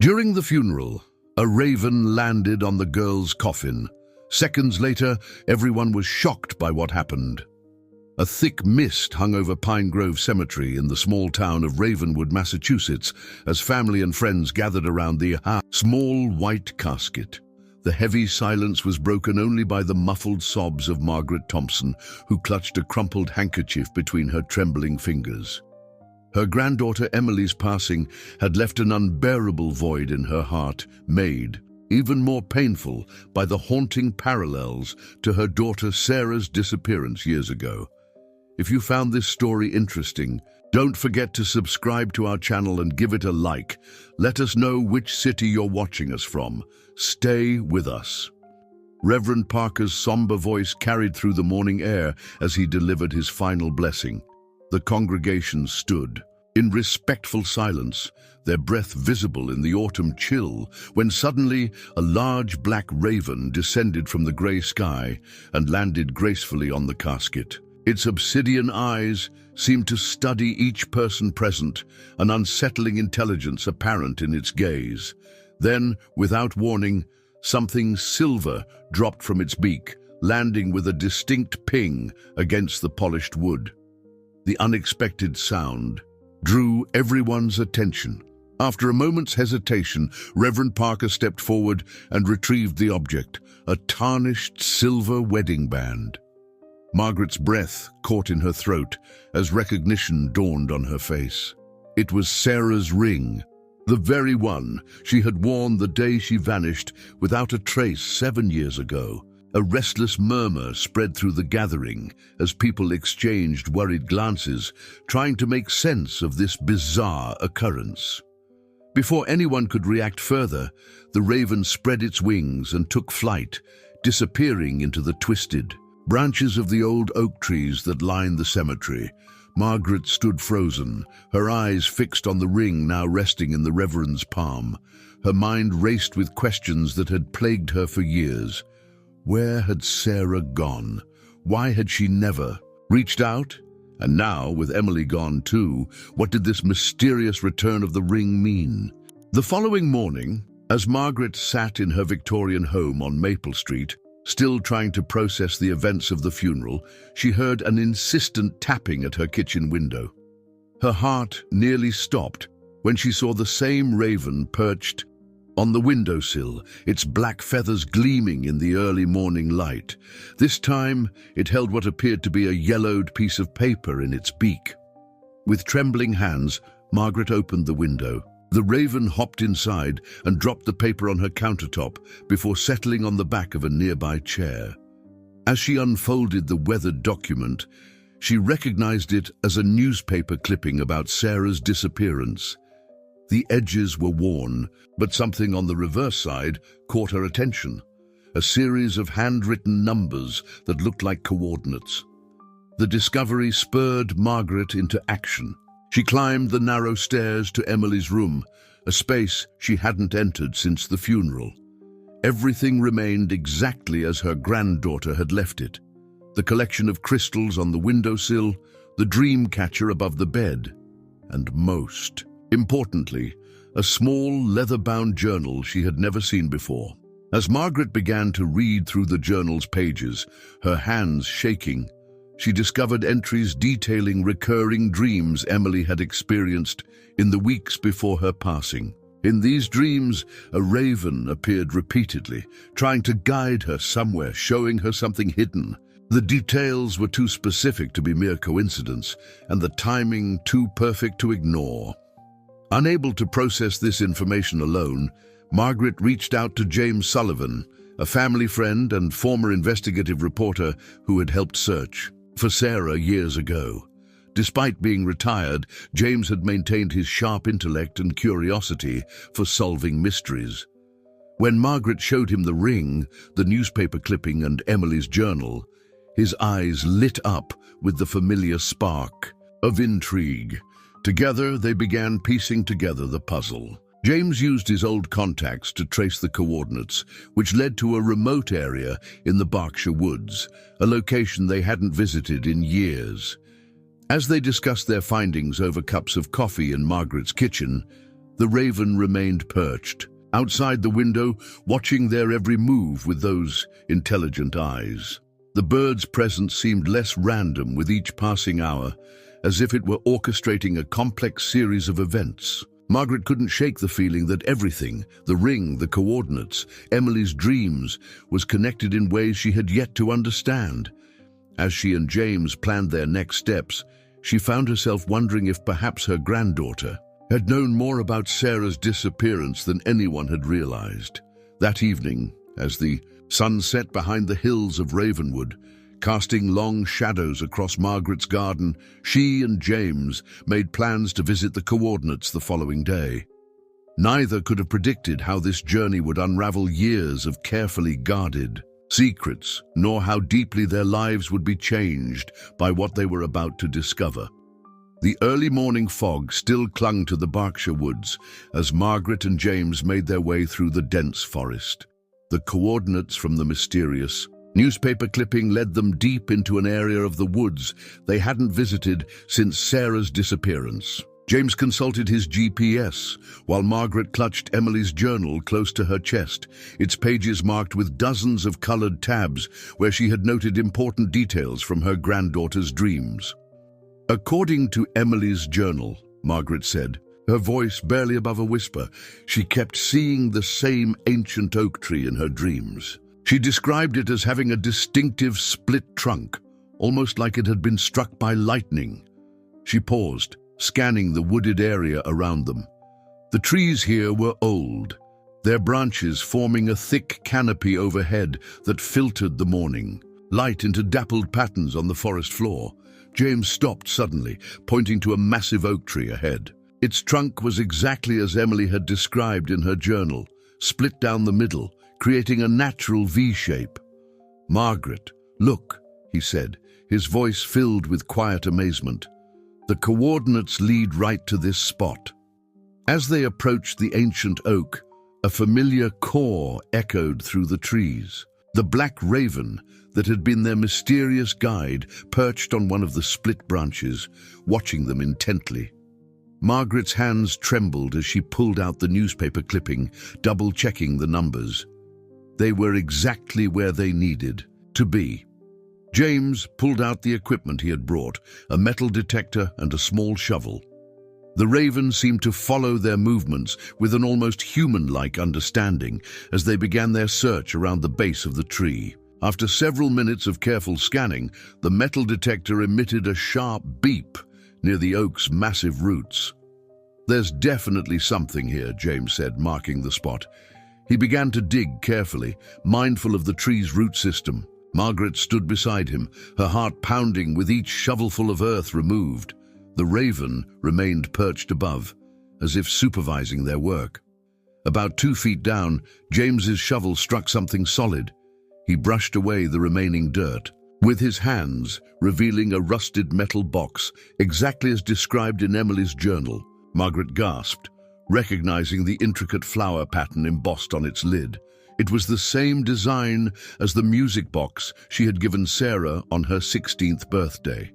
During the funeral, a raven landed on the girl's coffin. Seconds later, everyone was shocked by what happened. A thick mist hung over Pine Grove Cemetery in the small town of Ravenwood, Massachusetts, as family and friends gathered around the small white casket. The heavy silence was broken only by the muffled sobs of Margaret Thompson, who clutched a crumpled handkerchief between her trembling fingers. Her granddaughter Emily's passing had left an unbearable void in her heart, made even more painful by the haunting parallels to her daughter Sarah's disappearance years ago. If you found this story interesting, don't forget to subscribe to our channel and give it a like. Let us know which city you're watching us from. Stay with us. Reverend Parker's somber voice carried through the morning air as he delivered his final blessing. The congregation stood in respectful silence, their breath visible in the autumn chill, when suddenly a large black raven descended from the grey sky and landed gracefully on the casket. Its obsidian eyes seemed to study each person present, an unsettling intelligence apparent in its gaze. Then, without warning, something silver dropped from its beak, landing with a distinct ping against the polished wood. The unexpected sound drew everyone's attention. After a moment's hesitation, Reverend Parker stepped forward and retrieved the object, a tarnished silver wedding band. Margaret's breath caught in her throat as recognition dawned on her face. It was Sarah's ring, the very one she had worn the day she vanished without a trace 7 years ago. A restless murmur spread through the gathering as people exchanged worried glances, trying to make sense of this bizarre occurrence. Before anyone could react further, the raven spread its wings and took flight, disappearing into the twisted branches of the old oak trees that lined the cemetery. Margaret stood frozen, her eyes fixed on the ring now resting in the Reverend's palm. Her mind raced with questions that had plagued her for years. Where had Sarah gone? Why had she never reached out? And now, with Emily gone too, what did this mysterious return of the ring mean? The following morning, as Margaret sat in her Victorian home on Maple Street, still trying to process the events of the funeral, she heard an insistent tapping at her kitchen window. Her heart nearly stopped when she saw the same raven perched on the windowsill, its black feathers gleaming in the early morning light. This time, it held what appeared to be a yellowed piece of paper in its beak. With trembling hands, Margaret opened the window. The raven hopped inside and dropped the paper on her countertop before settling on the back of a nearby chair. As she unfolded the weathered document, she recognized it as a newspaper clipping about Sarah's disappearance. The edges were worn, but something on the reverse side caught her attention. A series of handwritten numbers that looked like coordinates. The discovery spurred Margaret into action. She climbed the narrow stairs to Emily's room, a space she hadn't entered since the funeral. Everything remained exactly as her granddaughter had left it. The collection of crystals on the windowsill, the dream catcher above the bed, and most importantly, a small leather-bound journal she had never seen before. As Margaret began to read through the journal's pages, her hands shaking, she discovered entries detailing recurring dreams Emily had experienced in the weeks before her passing. In these dreams, a raven appeared repeatedly, trying to guide her somewhere, showing her something hidden. The details were too specific to be mere coincidence, and the timing too perfect to ignore. Unable to process this information alone, Margaret reached out to James Sullivan, a family friend and former investigative reporter who had helped search for Sarah years ago. Despite being retired, James had maintained his sharp intellect and curiosity for solving mysteries. When Margaret showed him the ring, the newspaper clipping, and Emily's journal, his eyes lit up with the familiar spark of intrigue. Together, they began piecing together the puzzle. James used his old contacts to trace the coordinates, which led to a remote area in the Berkshire woods, a location they hadn't visited in years. As they discussed their findings over cups of coffee in Margaret's kitchen, The raven remained perched, outside the window, watching their every move with those intelligent eyes. The bird's presence seemed less random with each passing hour, as if it were orchestrating a complex series of events. Margaret couldn't shake the feeling that everything, the ring, the coordinates, Emily's dreams, was connected in ways she had yet to understand. As she and James planned their next steps, she found herself wondering if perhaps her granddaughter had known more about Sarah's disappearance than anyone had realized. That evening, as the sun set behind the hills of Ravenwood, casting long shadows across Margaret's garden, she and James made plans to visit the coordinates the following day. Neither could have predicted how this journey would unravel years of carefully guarded secrets, nor how deeply their lives would be changed by what they were about to discover. The early morning fog still clung to the Berkshire woods as Margaret and James made their way through the dense forest. The coordinates from the mysterious newspaper clipping led them deep into an area of the woods they hadn't visited since Sarah's disappearance. James consulted his GPS, while Margaret clutched Emily's journal close to her chest, its pages marked with dozens of colored tabs where she had noted important details from her granddaughter's dreams. According to Emily's journal, Margaret said, her voice barely above a whisper, she kept seeing the same ancient oak tree in her dreams. She described it as having a distinctive split trunk, almost like it had been struck by lightning. She paused, scanning the wooded area around them. The trees here were old, their branches forming a thick canopy overhead that filtered the morning light into dappled patterns on the forest floor. James stopped suddenly, pointing to a massive oak tree ahead. Its trunk was exactly as Emily had described in her journal, split down the middle, creating a natural V-shape. "Margaret, look," he said, his voice filled with quiet amazement. "The coordinates lead right to this spot." As they approached the ancient oak, a familiar caw echoed through the trees. The black raven that had been their mysterious guide perched on one of the split branches, watching them intently. Margaret's hands trembled as she pulled out the newspaper clipping, double-checking the numbers. They were exactly where they needed to be. James pulled out the equipment he had brought, a metal detector and a small shovel. The raven seemed to follow their movements with an almost human-like understanding as they began their search around the base of the tree. After several minutes of careful scanning, the metal detector emitted a sharp beep near the oak's massive roots. "There's definitely something here," James said, marking the spot. He began to dig carefully, mindful of the tree's root system. Margaret stood beside him, her heart pounding with each shovelful of earth removed. The raven remained perched above, as if supervising their work. About 2 feet down, James's shovel struck something solid. He brushed away the remaining dirt, with his hands revealing a rusted metal box, exactly as described in Emily's journal. Margaret gasped, recognizing the intricate flower pattern embossed on its lid. It was the same design as the music box she had given Sarah on her 16th birthday.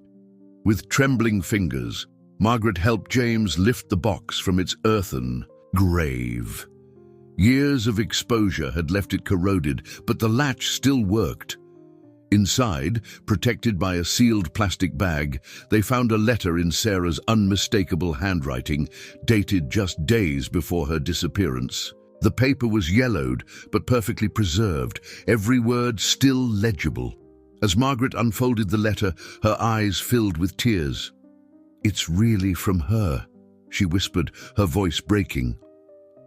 With trembling fingers, Margaret helped James lift the box from its earthen grave. Years of exposure had left it corroded, but the latch still worked. Inside, protected by a sealed plastic bag, they found a letter in Sarah's unmistakable handwriting, dated just days before her disappearance. The paper was yellowed, but perfectly preserved, every word still legible. As Margaret unfolded the letter, her eyes filled with tears. "It's really from her," she whispered, her voice breaking.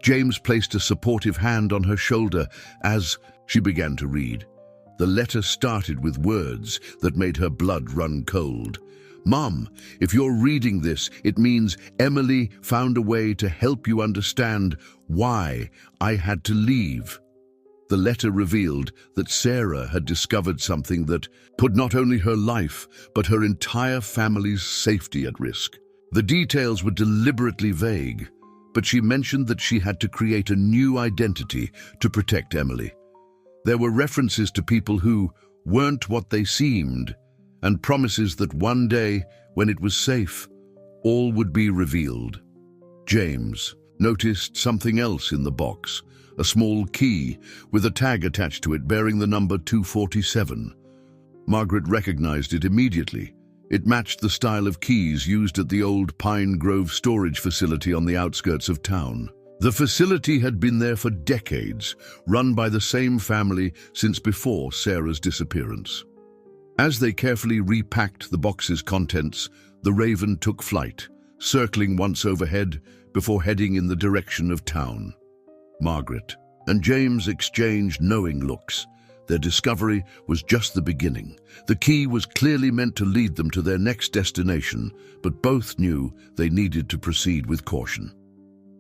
James placed a supportive hand on her shoulder as she began to read. The letter started with words that made her blood run cold. "Mom, if you're reading this, it means Emily found a way to help you understand why I had to leave." The letter revealed that Sarah had discovered something that put not only her life, but her entire family's safety at risk. The details were deliberately vague, but she mentioned that she had to create a new identity to protect Emily. There were references to people who weren't what they seemed, and promises that one day, when it was safe, all would be revealed. James, noticed something else in the box, a small key with a tag attached to it bearing the number 247. Margaret recognized it immediately. It matched the style of keys used at the old Pine Grove storage facility on the outskirts of town. The facility had been there for decades, run by the same family since before Sarah's disappearance. As they carefully repacked the box's contents, the Raven took flight, circling once overhead before heading in the direction of town. Margaret and James exchanged knowing looks. Their discovery was just the beginning. The key was clearly meant to lead them to their next destination, but both knew they needed to proceed with caution.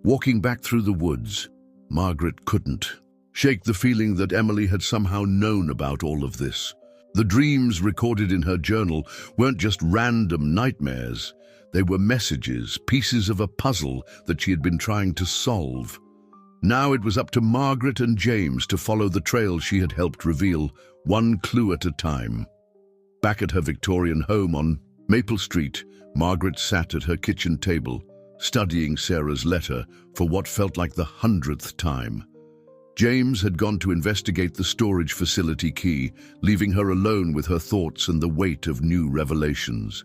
Walking back through the woods, Margaret couldn't shake the feeling that Emily had somehow known about all of this. The dreams recorded in her journal weren't just random nightmares. They were messages, pieces of a puzzle that she had been trying to solve. Now it was up to Margaret and James to follow the trail she had helped reveal, one clue at a time. Back at her Victorian home on Maple Street, Margaret sat at her kitchen table, studying Sarah's letter for what felt like the 100th time. James had gone to investigate the storage facility key, leaving her alone with her thoughts and the weight of new revelations.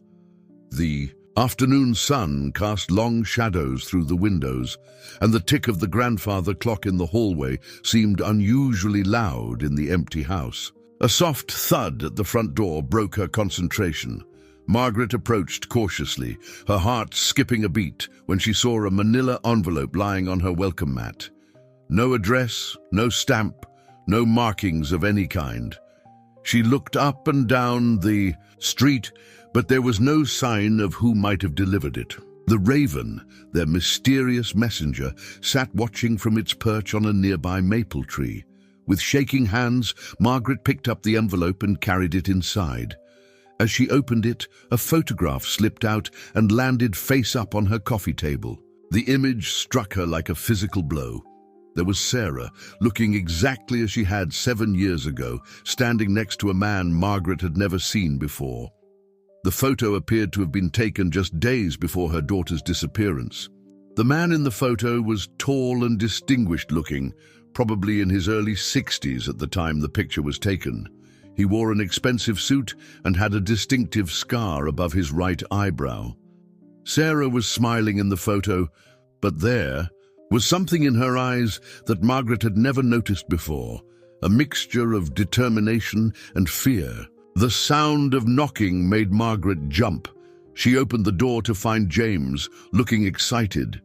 The afternoon sun cast long shadows through the windows, and the tick of the grandfather clock in the hallway seemed unusually loud in the empty house. A soft thud at the front door broke her concentration. Margaret approached cautiously, her heart skipping a beat when she saw a manila envelope lying on her welcome mat. No address, no stamp, no markings of any kind. She looked up and down the street, but there was no sign of who might have delivered it. The Raven, their mysterious messenger, sat watching from its perch on a nearby maple tree. With shaking hands, Margaret picked up the envelope and carried it inside. As she opened it, a photograph slipped out and landed face up on her coffee table. The image struck her like a physical blow. There was Sarah, looking exactly as she had 7 years ago, standing next to a man Margaret had never seen before. The photo appeared to have been taken just days before her daughter's disappearance. The man in the photo was tall and distinguished looking, probably in his early 60s at the time the picture was taken. He wore an expensive suit and had a distinctive scar above his right eyebrow. Sarah was smiling in the photo, but there was something in her eyes that Margaret had never noticed before, a mixture of determination and fear. The sound of knocking made Margaret jump. She opened the door to find James, looking excited.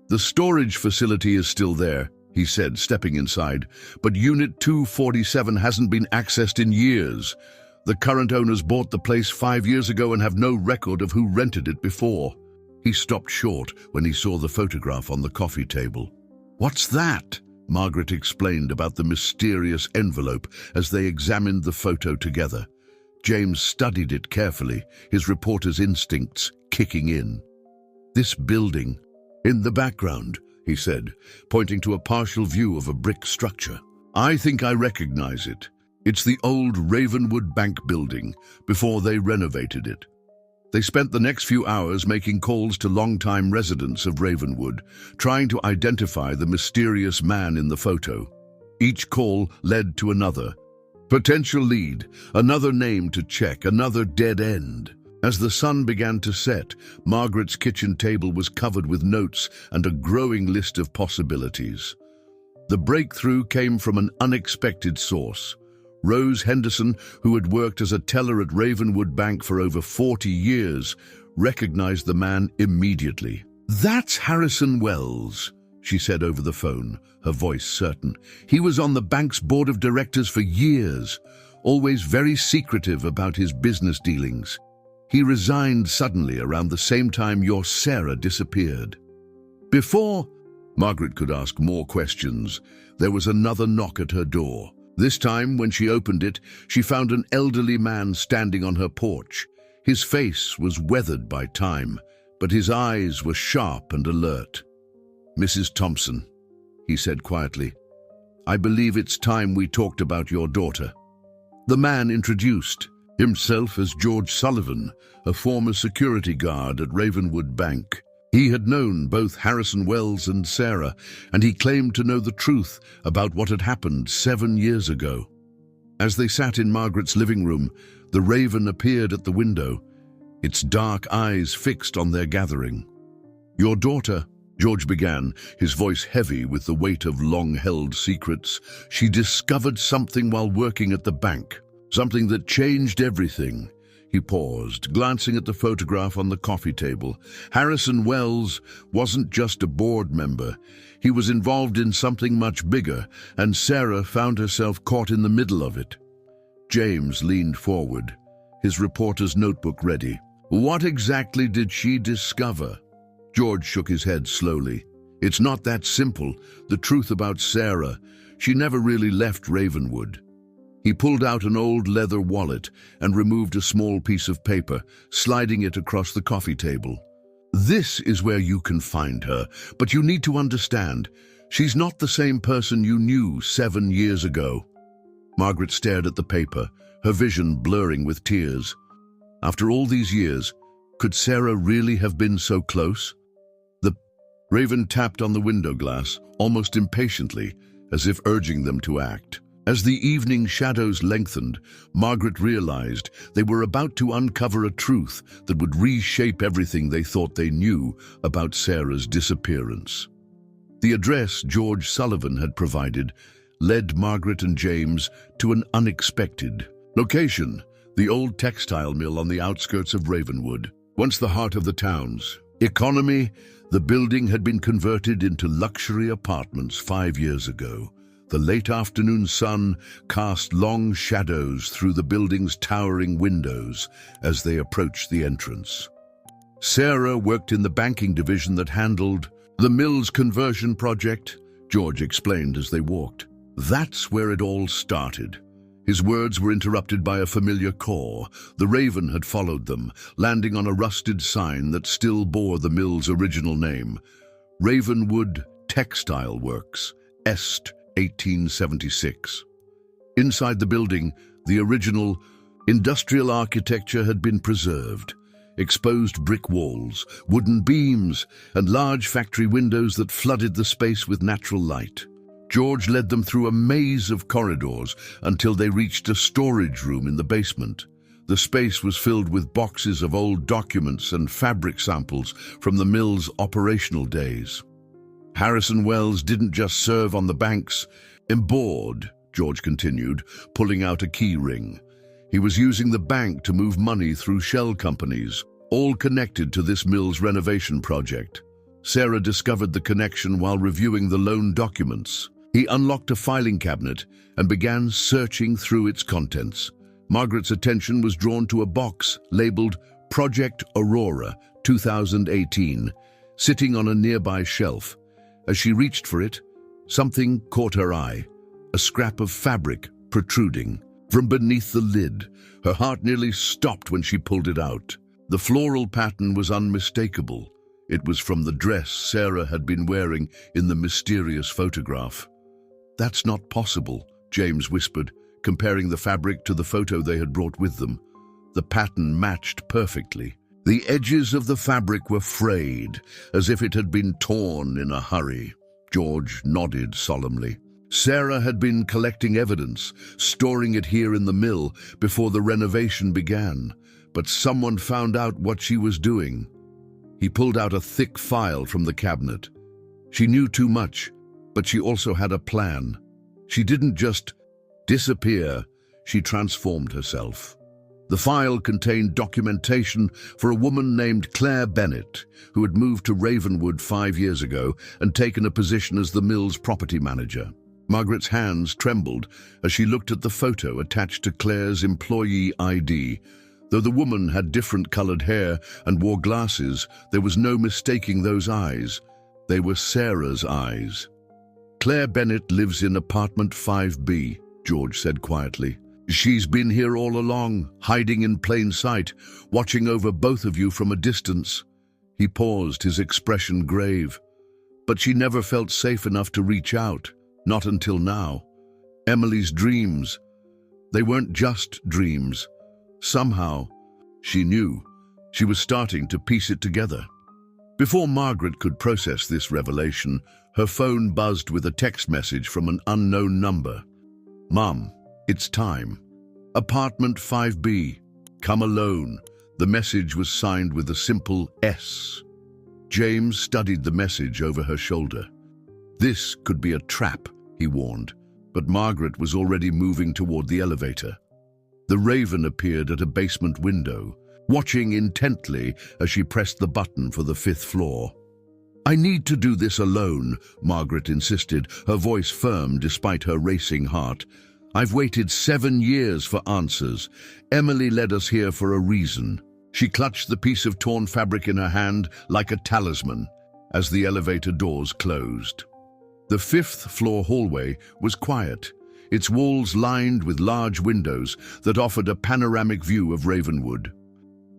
"The storage facility is still there," he said, stepping inside, "but Unit 247 hasn't been accessed in years. The current owners bought the place 5 years ago and have no record of who rented it before." He stopped short when he saw the photograph on the coffee table. "What's that?" Margaret explained about the mysterious envelope as they examined the photo together. James studied it carefully, his reporter's instincts kicking in. "This building, in the background," he said, pointing to a partial view of a brick structure. "I think I recognize it. It's the old Ravenwood Bank building, before they renovated it." They spent the next few hours making calls to longtime residents of Ravenwood, trying to identify the mysterious man in the photo. Each call led to another potential lead, another name to check, another dead end. As the sun began to set, Margaret's kitchen table was covered with notes and a growing list of possibilities. The breakthrough came from an unexpected source. Rose Henderson, who had worked as a teller at Ravenwood Bank for over 40 years, recognized the man immediately. "That's Harrison Wells," she said over the phone, her voice certain. "He was on the bank's board of directors for years, always very secretive about his business dealings. He resigned suddenly around the same time your Sarah disappeared." Before Margaret could ask more questions, there was another knock at her door. This time, when she opened it, she found an elderly man standing on her porch. His face was weathered by time, but his eyes were sharp and alert. "Mrs. Thompson," he said quietly, "I believe it's time we talked about your daughter." The man introduced himself as George Sullivan, a former security guard at Ravenwood Bank. He had known both Harrison Wells and Sarah, and he claimed to know the truth about what had happened 7 years ago. As they sat in Margaret's living room, the raven appeared at the window, its dark eyes fixed on their gathering. "Your daughter," George began, his voice heavy with the weight of long-held secrets, "she discovered something while working at the bank, something that changed everything." He paused, glancing at the photograph on the coffee table. Harrison Wells wasn't just a board member. He was involved in something much bigger, and Sarah found herself caught in the middle of it. James leaned forward, his reporter's notebook ready. "What exactly did she discover?" George shook his head slowly. "It's not that simple. The truth about Sarah, she never really left Ravenwood." He pulled out an old leather wallet and removed a small piece of paper, sliding it across the coffee table. "This is where you can find her, but you need to understand, she's not the same person you knew 7 years ago." Margaret stared at the paper, her vision blurring with tears. After all these years, could Sarah really have been so close? The raven tapped on the window glass, almost impatiently, as if urging them to act. As the evening shadows lengthened, Margaret realized they were about to uncover a truth that would reshape everything they thought they knew about Sarah's disappearance. The address George Sullivan had provided led Margaret and James to an unexpected location, the old textile mill on the outskirts of Ravenwood. Once the heart of the town's economy, the building had been converted into luxury apartments 5 years ago. The late afternoon sun cast long shadows through the building's towering windows as they approached the entrance. Sarah worked in the banking division that handled the mill's conversion project, George explained as they walked. "That's where it all started." His words were interrupted by a familiar caw. The raven had followed them, landing on a rusted sign that still bore the mill's original name, Ravenwood Textile Works, Est 1876. Inside the building, the original industrial architecture had been preserved. Exposed brick walls, wooden beams, and large factory windows that flooded the space with natural light. George led them through a maze of corridors until they reached a storage room in the basement. The space was filled with boxes of old documents and fabric samples from the mill's operational days. Harrison Wells didn't just serve on the bank's board, George continued, pulling out a key ring. He was using the bank to move money through shell companies, all connected to this mill's renovation project. Sarah discovered the connection while reviewing the loan documents. He unlocked a filing cabinet and began searching through its contents. Margaret's attention was drawn to a box labeled Project Aurora 2018, sitting on a nearby shelf. As she reached for it, something caught her eye, a scrap of fabric protruding from beneath the lid. Her heart nearly stopped when she pulled it out. The floral pattern was unmistakable. It was from the dress Sarah had been wearing in the mysterious photograph. "That's not possible," James whispered, comparing the fabric to the photo they had brought with them. The pattern matched perfectly. The edges of the fabric were frayed, as if it had been torn in a hurry. George nodded solemnly. Sarah had been collecting evidence, storing it here in the mill before the renovation began, but someone found out what she was doing. He pulled out a thick file from the cabinet. She knew too much, but she also had a plan. She didn't just disappear, she transformed herself. The file contained documentation for a woman named Claire Bennett, who had moved to Ravenwood 5 years ago and taken a position as the mill's property manager. Margaret's hands trembled as she looked at the photo attached to Claire's employee ID. Though the woman had different colored hair and wore glasses, there was no mistaking those eyes. They were Sarah's eyes. "Claire Bennett lives in apartment 5B, George said quietly. "She's been here all along, hiding in plain sight, watching over both of you from a distance." He paused, his expression grave. "But she never felt safe enough to reach out, not until now. Emily's dreams, they weren't just dreams. Somehow, she knew. She was starting to piece it together." Before Margaret could process this revelation, her phone buzzed with a text message from an unknown number. "Mum, it's time. Apartment 5B. Come alone." The message was signed with a simple S. James studied the message over her shoulder. This could be a trap, he warned, but Margaret was already moving toward the elevator. The Raven appeared at a basement window, watching intently as she pressed the button for the 5th floor. "I need to do this alone," Margaret insisted, her voice firm despite her racing heart. "I've waited 7 years for answers. Emily led us here for a reason." She clutched the piece of torn fabric in her hand like a talisman as the elevator doors closed. The 5th floor hallway was quiet, its walls lined with large windows that offered a panoramic view of Ravenwood.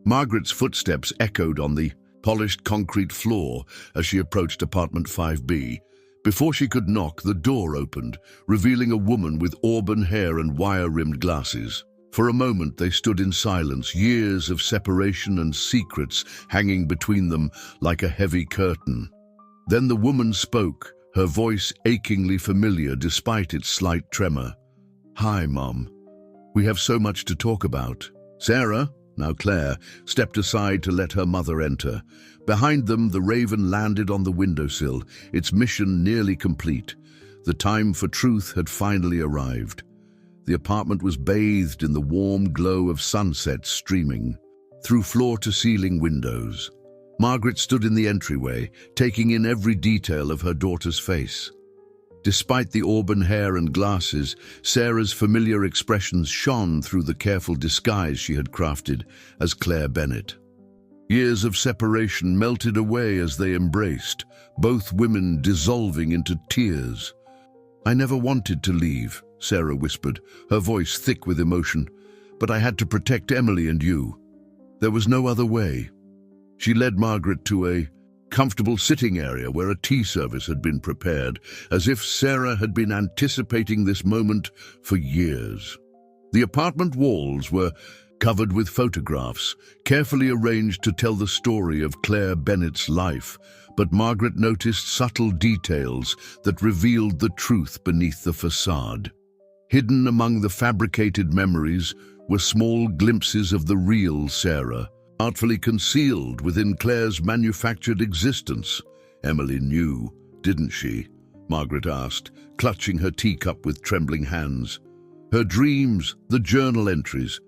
Margaret's footsteps echoed on the polished concrete floor as she approached apartment 5B. Before she could knock, the door opened, revealing a woman with auburn hair and wire-rimmed glasses. For a moment they stood in silence, years of separation and secrets hanging between them like a heavy curtain. Then the woman spoke, her voice achingly familiar despite its slight tremor. "Hi, Mom. We have so much to talk about." Sarah, now Claire, stepped aside to let her mother enter. Behind them, the Raven landed on the windowsill, its mission nearly complete. The time for truth had finally arrived. The apartment was bathed in the warm glow of sunset streaming through floor-to-ceiling windows. Margaret stood in the entryway, taking in every detail of her daughter's face. Despite the auburn hair and glasses, Sarah's familiar expressions shone through the careful disguise she had crafted as Claire Bennett. Years of separation melted away as they embraced, both women dissolving into tears. "I never wanted to leave," Sarah whispered, her voice thick with emotion, "but I had to protect Emily and you. There was no other way." She led Margaret to a comfortable sitting area where a tea service had been prepared, as if Sarah had been anticipating this moment for years. The apartment walls were covered with photographs, carefully arranged to tell the story of Claire Bennett's life, but Margaret noticed subtle details that revealed the truth beneath the facade. Hidden among the fabricated memories were small glimpses of the real Sarah, artfully concealed within Claire's manufactured existence. "Emily knew, didn't she?" Margaret asked, clutching her teacup with trembling hands. "Her dreams, the journal entries.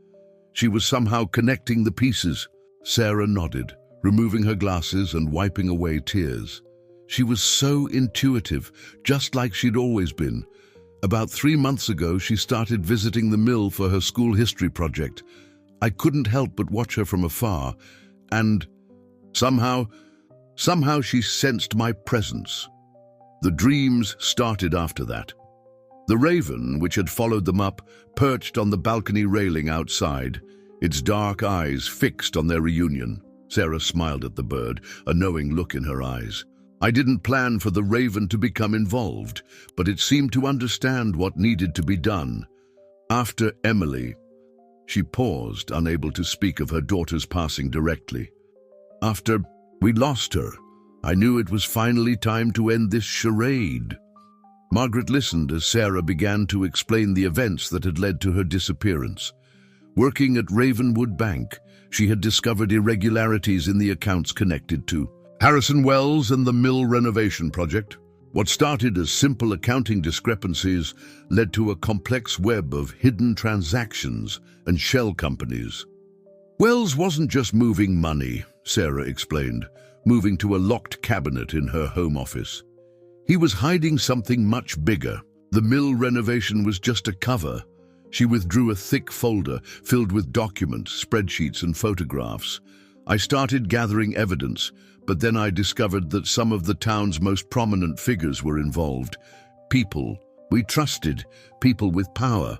She was somehow connecting the pieces." Sarah nodded, removing her glasses and wiping away tears. "She was so intuitive, just like she'd always been. About 3 months ago, she started visiting the mill for her school history project. I couldn't help but watch her from afar, and somehow she sensed my presence." The dreams started after that. The Raven, which had followed them up, perched on the balcony railing outside, its dark eyes fixed on their reunion. Sarah smiled at the bird, a knowing look in her eyes. "I didn't plan for the Raven to become involved, but it seemed to understand what needed to be done. After Emily..." She paused, unable to speak of her daughter's passing directly. "After we lost her, I knew it was finally time to end this charade." Margaret listened as Sarah began to explain the events that had led to her disappearance. Working at Ravenwood Bank, she had discovered irregularities in the accounts connected to Harrison Wells and the mill renovation project. What started as simple accounting discrepancies led to a complex web of hidden transactions and shell companies. Wells wasn't just moving money, Sarah explained, moving to a locked cabinet in her home office. He was hiding something much bigger. The mill renovation was just a cover. She withdrew a thick folder filled with documents, spreadsheets, and photographs. I started gathering evidence, but then I discovered that some of the town's most prominent figures were involved. People we trusted, people with power.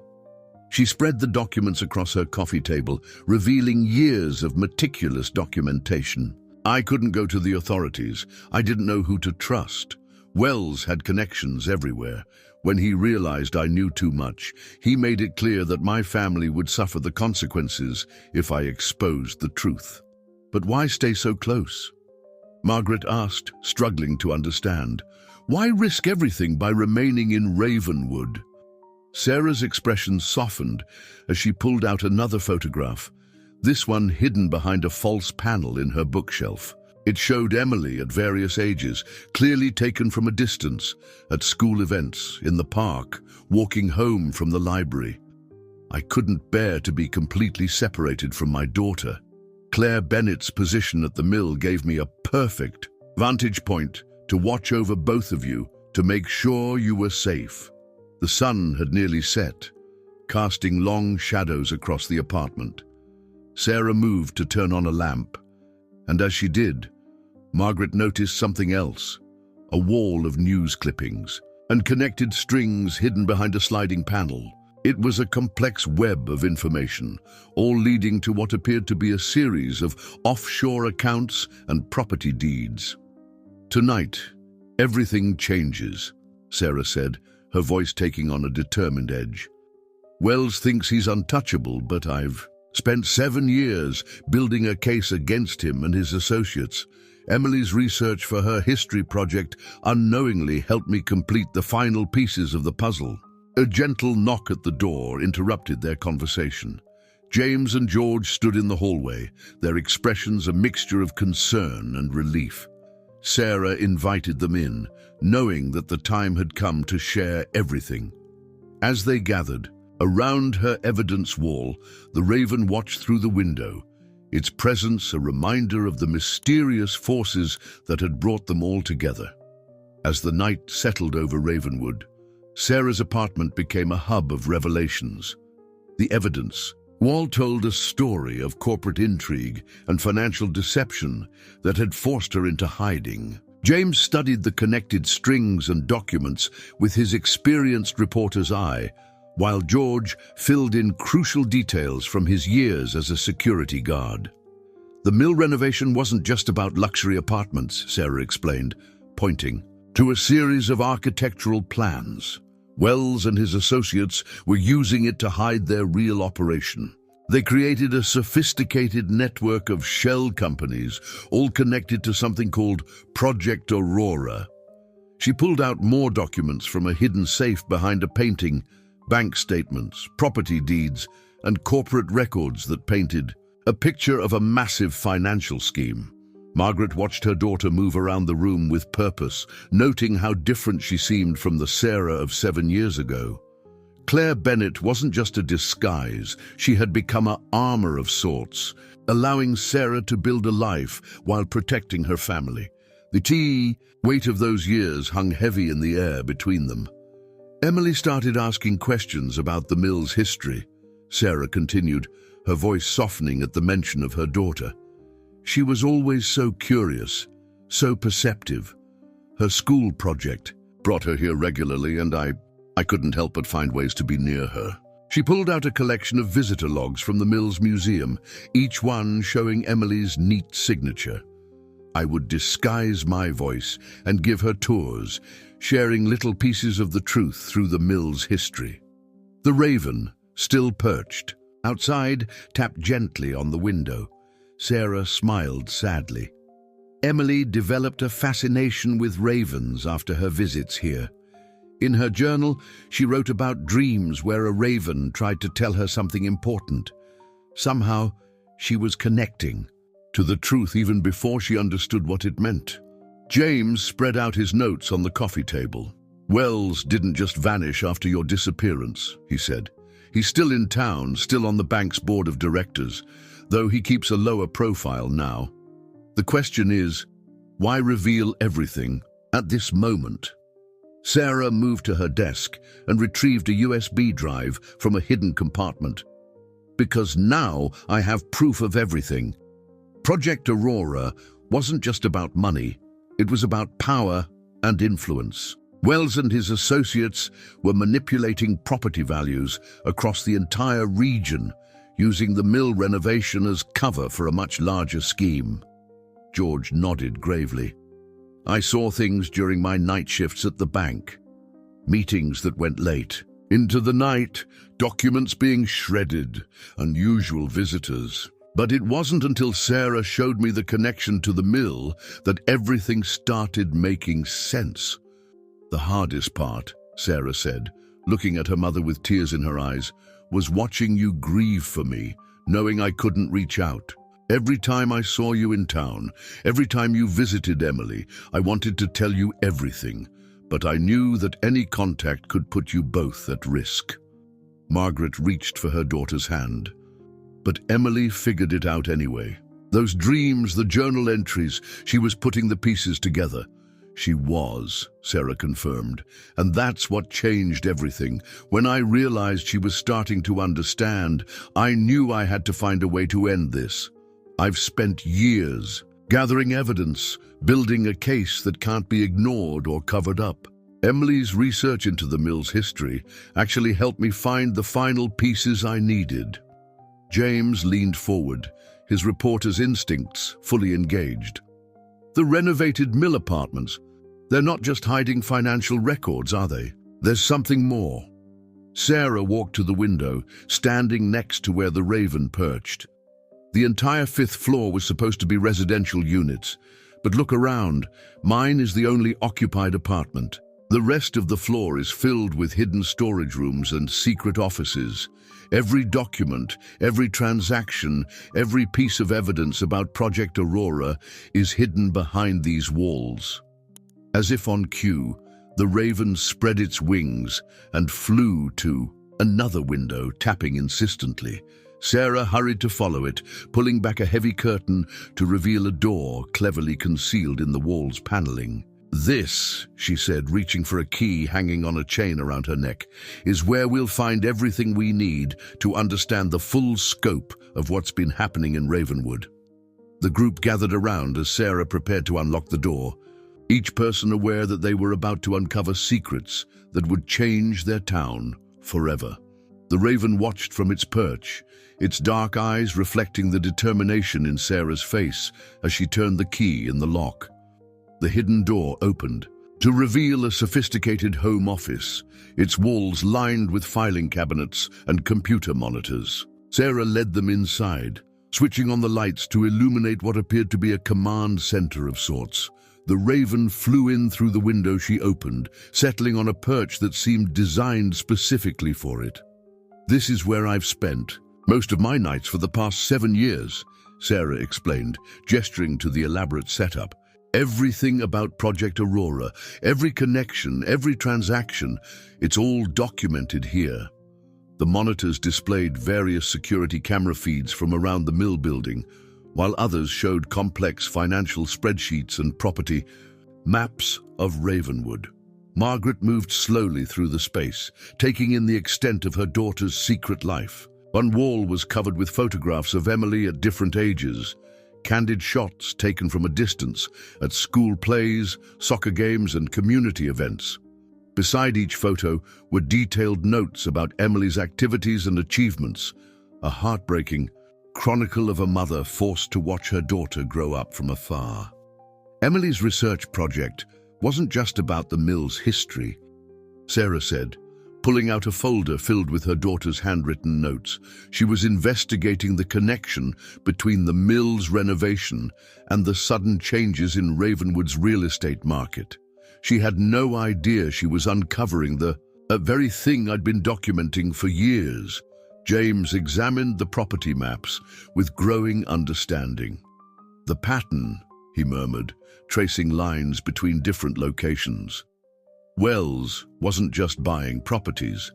She spread the documents across her coffee table, revealing years of meticulous documentation. I couldn't go to the authorities. I didn't know who to trust. Wells had connections everywhere. When he realized I knew too much, he made it clear that my family would suffer the consequences if I exposed the truth. But why stay so close? Margaret asked, struggling to understand. Why risk everything by remaining in Ravenwood? Sarah's expression softened as she pulled out another photograph, this one hidden behind a false panel in her bookshelf. It showed Emily at various ages, clearly taken from a distance, at school events, in the park, walking home from the library. I couldn't bear to be completely separated from my daughter. Claire Bennett's position at the mill gave me a perfect vantage point to watch over both of you, to make sure you were safe. The sun had nearly set, casting long shadows across the apartment. Sarah moved to turn on a lamp, and as she did, Margaret noticed something else, a wall of news clippings and connected strings hidden behind a sliding panel. It was a complex web of information, all leading to what appeared to be a series of offshore accounts and property deeds. Tonight, everything changes, Sarah said, her voice taking on a determined edge. Wells thinks he's untouchable, but I've spent 7 years building a case against him and his associates. Emily's research for her history project unknowingly helped me complete the final pieces of the puzzle. A gentle knock at the door interrupted their conversation. James and George stood in the hallway, their expressions a mixture of concern and relief. Sarah invited them in, knowing that the time had come to share everything. As they gathered, around her evidence wall, the Raven watched through the window, its presence a reminder of the mysterious forces that had brought them all together. As the night settled over Ravenwood, Sarah's apartment became a hub of revelations. The evidence wall told a story of corporate intrigue and financial deception that had forced her into hiding. James studied the connected strings and documents with his experienced reporter's eye, while George filled in crucial details from his years as a security guard. The mill renovation wasn't just about luxury apartments, Sarah explained, pointing to a series of architectural plans. Wells and his associates were using it to hide their real operation. They created a sophisticated network of shell companies, all connected to something called Project Aurora. She pulled out more documents from a hidden safe behind a painting, bank statements, property deeds, and corporate records that painted a picture of a massive financial scheme. Margaret watched her daughter move around the room with purpose, noting how different she seemed from the Sarah of 7 years ago. Claire Bennett wasn't just a disguise, she had become an armor of sorts, allowing Sarah to build a life while protecting her family. The weight of those years hung heavy in the air between them. Emily started asking questions about the mill's history. Sarah continued, her voice softening at the mention of her daughter. She was always so curious, so perceptive. Her school project brought her here regularly, and I couldn't help but find ways to be near her. She pulled out a collection of visitor logs from the mill's museum, each one showing Emily's neat signature. I would disguise my voice and give her tours, sharing little pieces of the truth through the mill's history. The Raven, still perched outside, tapped gently on the window. Sarah smiled sadly. Emily developed a fascination with ravens after her visits here. In her journal, she wrote about dreams where a raven tried to tell her something important. Somehow, she was connecting to the truth even before she understood what it meant. James spread out his notes on the coffee table. Wells didn't just vanish after your disappearance, he said. He's still in town, still on the bank's board of directors, though he keeps a lower profile now. The question is, why reveal everything at this moment? Sarah moved to her desk and retrieved a USB drive from a hidden compartment. Because now I have proof of everything. Project Aurora wasn't just about money, it was about power and influence. Wells and his associates were manipulating property values across the entire region, using the mill renovation as cover for a much larger scheme. George nodded gravely. I saw things during my night shifts at the bank. Meetings that went late, into the night, documents being shredded, unusual visitors. But it wasn't until Sarah showed me the connection to the mill that everything started making sense. The hardest part, Sarah said, looking at her mother with tears in her eyes, was watching you grieve for me, knowing I couldn't reach out. Every time I saw you in town, every time you visited Emily, I wanted to tell you everything, but I knew that any contact could put you both at risk. Margaret reached for her daughter's hand. But Emily figured it out anyway. Those dreams, the journal entries, she was putting the pieces together. She was, Sarah confirmed, and that's what changed everything. When I realized she was starting to understand, I knew I had to find a way to end this. I've spent years gathering evidence, building a case that can't be ignored or covered up. Emily's research into the mill's history actually helped me find the final pieces I needed. James leaned forward, his reporter's instincts fully engaged. The renovated mill apartments, they're not just hiding financial records, are they? There's something more. Sarah walked to the window, standing next to where the Raven perched. The entire 5th floor was supposed to be residential units, but look around, mine is the only occupied apartment. The rest of the floor is filled with hidden storage rooms and secret offices. Every document, every transaction, every piece of evidence about Project Aurora is hidden behind these walls. As if on cue, the Raven spread its wings and flew to another window, tapping insistently. Sarah hurried to follow it, pulling back a heavy curtain to reveal a door cleverly concealed in the wall's paneling. "This," she said, reaching for a key hanging on a chain around her neck, "is where we'll find everything we need to understand the full scope of what's been happening in Ravenwood." The group gathered around as Sarah prepared to unlock the door, each person aware that they were about to uncover secrets that would change their town forever. The Raven watched from its perch, its dark eyes reflecting the determination in Sarah's face as she turned the key in the lock. The hidden door opened to reveal a sophisticated home office, its walls lined with filing cabinets and computer monitors. Sarah led them inside, switching on the lights to illuminate what appeared to be a command center of sorts. The Raven flew in through the window she opened, settling on a perch that seemed designed specifically for it. "This is where I've spent most of my nights for the past 7 years," Sarah explained, gesturing to the elaborate setup. "Everything about Project Aurora, every connection, every transaction, it's all documented here." The monitors displayed various security camera feeds from around the mill building, while others showed complex financial spreadsheets and property maps of Ravenwood. Margaret moved slowly through the space, taking in the extent of her daughter's secret life. One wall was covered with photographs of Emily at different ages, candid shots taken from a distance at school plays, soccer games, and community events. Beside each photo were detailed notes about Emily's activities and achievements, a heartbreaking chronicle of a mother forced to watch her daughter grow up from afar. Emily's research project wasn't just about the mill's history, Sarah said, pulling out a folder filled with her daughter's handwritten notes. She was investigating the connection between the mill's renovation and the sudden changes in Ravenwood's real estate market. She had no idea she was uncovering the very thing I'd been documenting for years. James examined the property maps with growing understanding. "The pattern," he murmured, tracing lines between different locations. Wells wasn't just buying properties.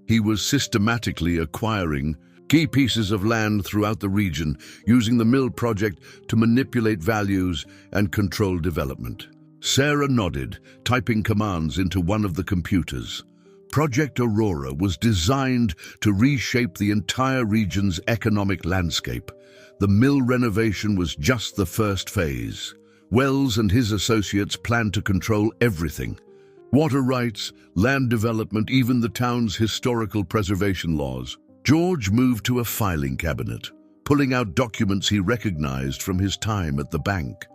He was systematically acquiring key pieces of land throughout the region, using the mill project to manipulate values and control development. Sarah nodded, typing commands into one of the computers. Project Aurora was designed to reshape the entire region's economic landscape. The mill renovation was just the first phase. Wells and his associates planned to control everything: water rights, land development, even the town's historical preservation laws. George moved to a filing cabinet, pulling out documents he recognized from his time at the bank.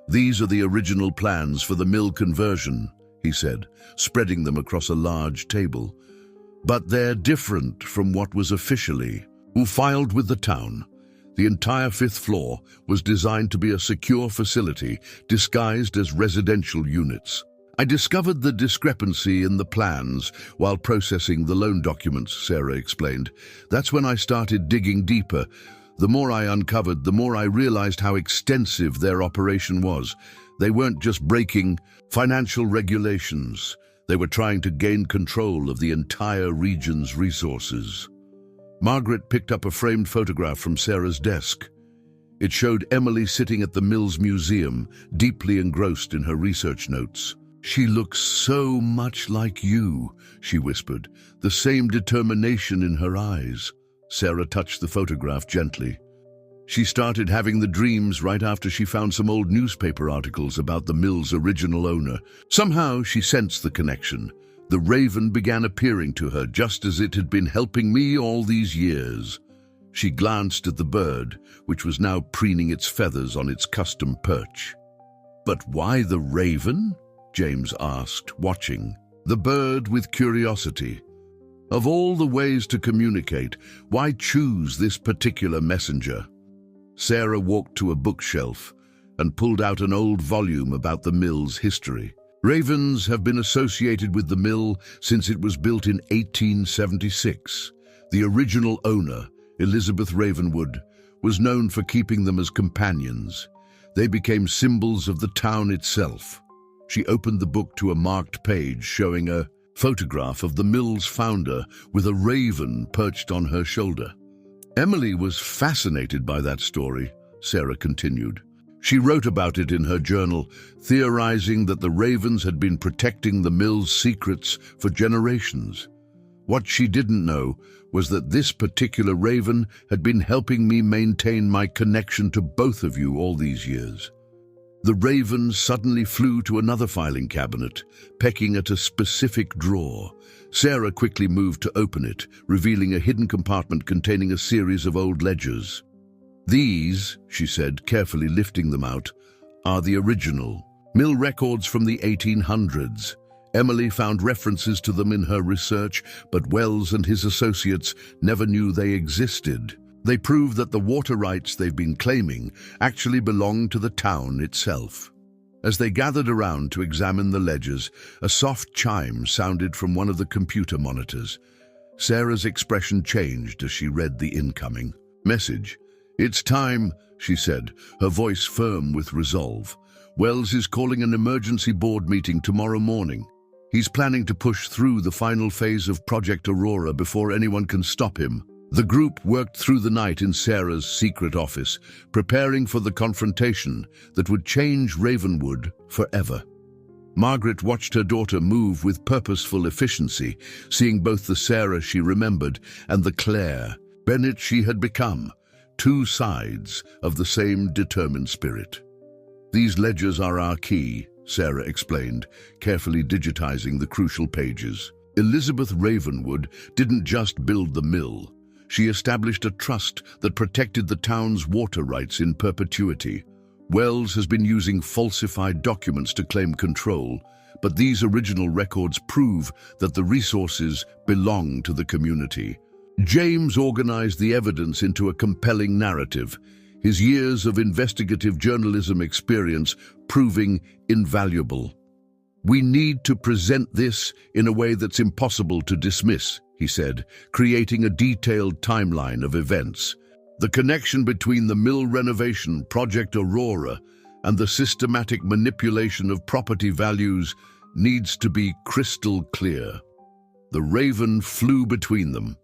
"These are the original plans for the mill conversion," he said, spreading them across a large table. "But they're different from what was officially filed with the town. The entire fifth floor was designed to be a secure facility disguised as residential units. I discovered the discrepancy in the plans while processing the loan documents, Sarah explained. That's when I started digging deeper. The more I uncovered, the more I realized how extensive their operation was. They weren't just breaking financial regulations. They were trying to gain control of the entire region's resources. Margaret picked up a framed photograph from Sarah's desk. It showed Emily sitting at the Mills Museum, deeply engrossed in her research notes. "She looks so much like you," she whispered, the same determination in her eyes. Sarah touched the photograph gently. She started having the dreams right after she found some old newspaper articles about the mill's original owner. Somehow she sensed the connection. The raven began appearing to her just as it had been helping me all these years. She glanced at the bird, which was now preening its feathers on its custom perch. "But why the raven?" James asked, watching. The bird with curiosity. "Of all the ways to communicate, why choose this particular messenger?" Sarah walked to a bookshelf and pulled out an old volume about the mill's history. Ravens have been associated with the mill since it was built in 1876. The original owner, Elizabeth Ravenwood, was known for keeping them as companions. They became symbols of the town itself. She opened the book to a marked page showing a photograph of the mill's founder with a raven perched on her shoulder. Emily was fascinated by that story, Sarah continued. She wrote about it in her journal, theorizing that the ravens had been protecting the mill's secrets for generations. What she didn't know was that this particular raven had been helping me maintain my connection to both of you all these years. The raven suddenly flew to another filing cabinet, pecking at a specific drawer. Sarah quickly moved to open it, revealing a hidden compartment containing a series of old ledgers. "These," she said, carefully lifting them out, "are the original mill records from the 1800s. Emily found references to them in her research, but Wells and his associates never knew they existed. They prove that the water rights they've been claiming actually belong to the town itself." As they gathered around to examine the ledgers, a soft chime sounded from one of the computer monitors. Sarah's expression changed as she read the incoming message. "It's time," she said, her voice firm with resolve. "Wells is calling an emergency board meeting tomorrow morning. He's planning to push through the final phase of Project Aurora before anyone can stop him." The group worked through the night in Sarah's secret office, preparing for the confrontation that would change Ravenwood forever. Margaret watched her daughter move with purposeful efficiency, seeing both the Sarah she remembered and the Claire Bennett she had become, two sides of the same determined spirit. "These ledgers are our key," Sarah explained, carefully digitizing the crucial pages. "Elizabeth Ravenwood didn't just build the mill. She established a trust that protected the town's water rights in perpetuity. Wells has been using falsified documents to claim control, but these original records prove that the resources belong to the community." James organized the evidence into a compelling narrative, his years of investigative journalism experience proving invaluable. "We need to present this in a way that's impossible to dismiss," he said, creating a detailed timeline of events. "The connection between the mill renovation, Project Aurora, and the systematic manipulation of property values needs to be crystal clear." The raven flew between them,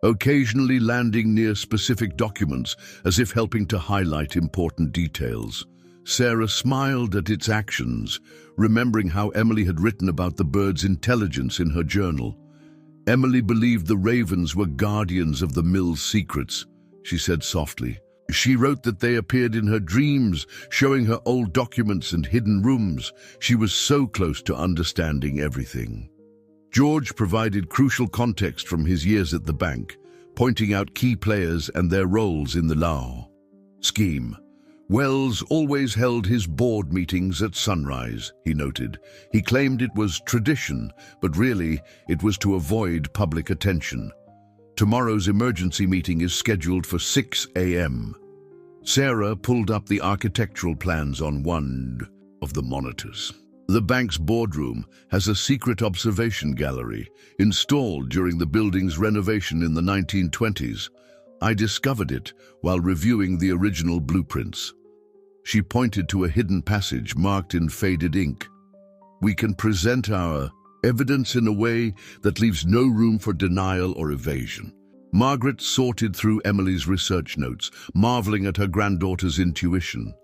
occasionally landing near specific documents as if helping to highlight important details. Sarah smiled at its actions, remembering how Emily had written about the bird's intelligence in her journal. Emily believed the ravens were guardians of the mill's secrets, she said softly. She wrote that they appeared in her dreams, showing her old documents and hidden rooms. She was so close to understanding everything. George provided crucial context from his years at the bank, pointing out key players and their roles in the Lao scheme. Wells always held his board meetings at sunrise, he noted. He claimed it was tradition, but really it was to avoid public attention. Tomorrow's emergency meeting is scheduled for 6 a.m. Sarah pulled up the architectural plans on one of the monitors. The bank's boardroom has a secret observation gallery installed during the building's renovation in the 1920s. I discovered it while reviewing the original blueprints. She pointed to a hidden passage marked in faded ink. We can present our evidence in a way that leaves no room for denial or evasion. Margaret sorted through Emily's research notes, marveling at her granddaughter's intuition.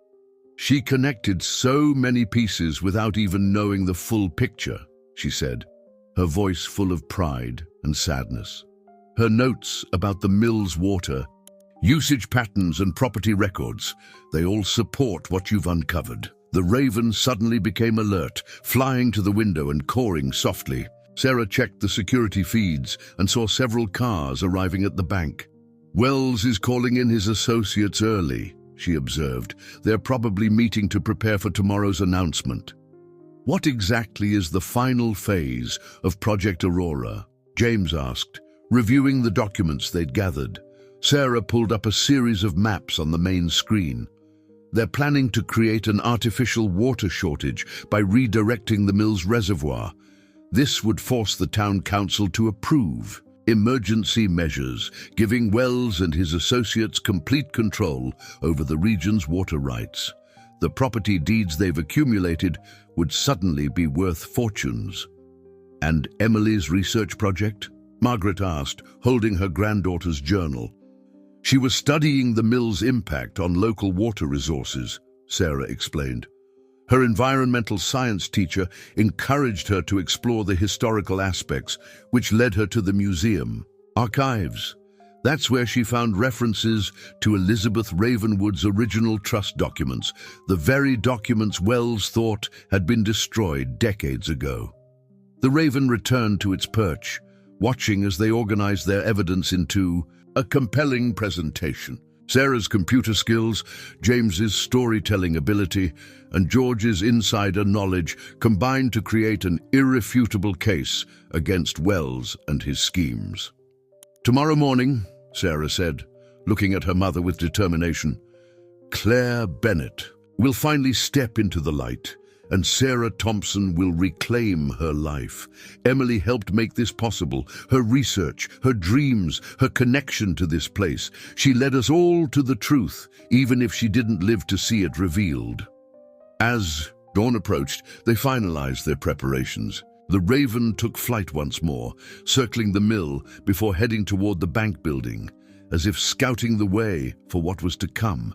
She connected so many pieces without even knowing the full picture, she said, her voice full of pride and sadness. Her notes about the mill's water, usage patterns and property records, they all support what you've uncovered. The raven suddenly became alert, flying to the window and cawing softly. Sarah checked the security feeds and saw several cars arriving at the bank. Wells is calling in his associates early, she observed. They're probably meeting to prepare for tomorrow's announcement. What exactly is the final phase of Project Aurora? James asked, reviewing the documents they'd gathered. Sarah pulled up a series of maps on the main screen. They're planning to create an artificial water shortage by redirecting the mill's reservoir. This would force the town council to approve emergency measures, giving Wells and his associates complete control over the region's water rights. The property deeds they've accumulated would suddenly be worth fortunes. And Emily's research project? Margaret asked, holding her granddaughter's journal. She was studying the mill's impact on local water resources, Sarah explained. Her environmental science teacher encouraged her to explore the historical aspects, which led her to the museum. Archives. That's where she found references to Elizabeth Ravenwood's original trust documents, the very documents Wells thought had been destroyed decades ago. The raven returned to its perch, watching as they organized their evidence into a compelling presentation. Sarah's computer skills, James's storytelling ability, and George's insider knowledge combined to create an irrefutable case against Wells and his schemes. Tomorrow morning, Sarah said, looking at her mother with determination, Claire Bennett will finally step into the light, and Sarah Thompson will reclaim her life. Emily helped make this possible. Her research, her dreams, her connection to this place. She led us all to the truth, even if she didn't live to see it revealed. As dawn approached, they finalized their preparations. The Raven took flight once more, circling the mill before heading toward the bank building, as if scouting the way for what was to come.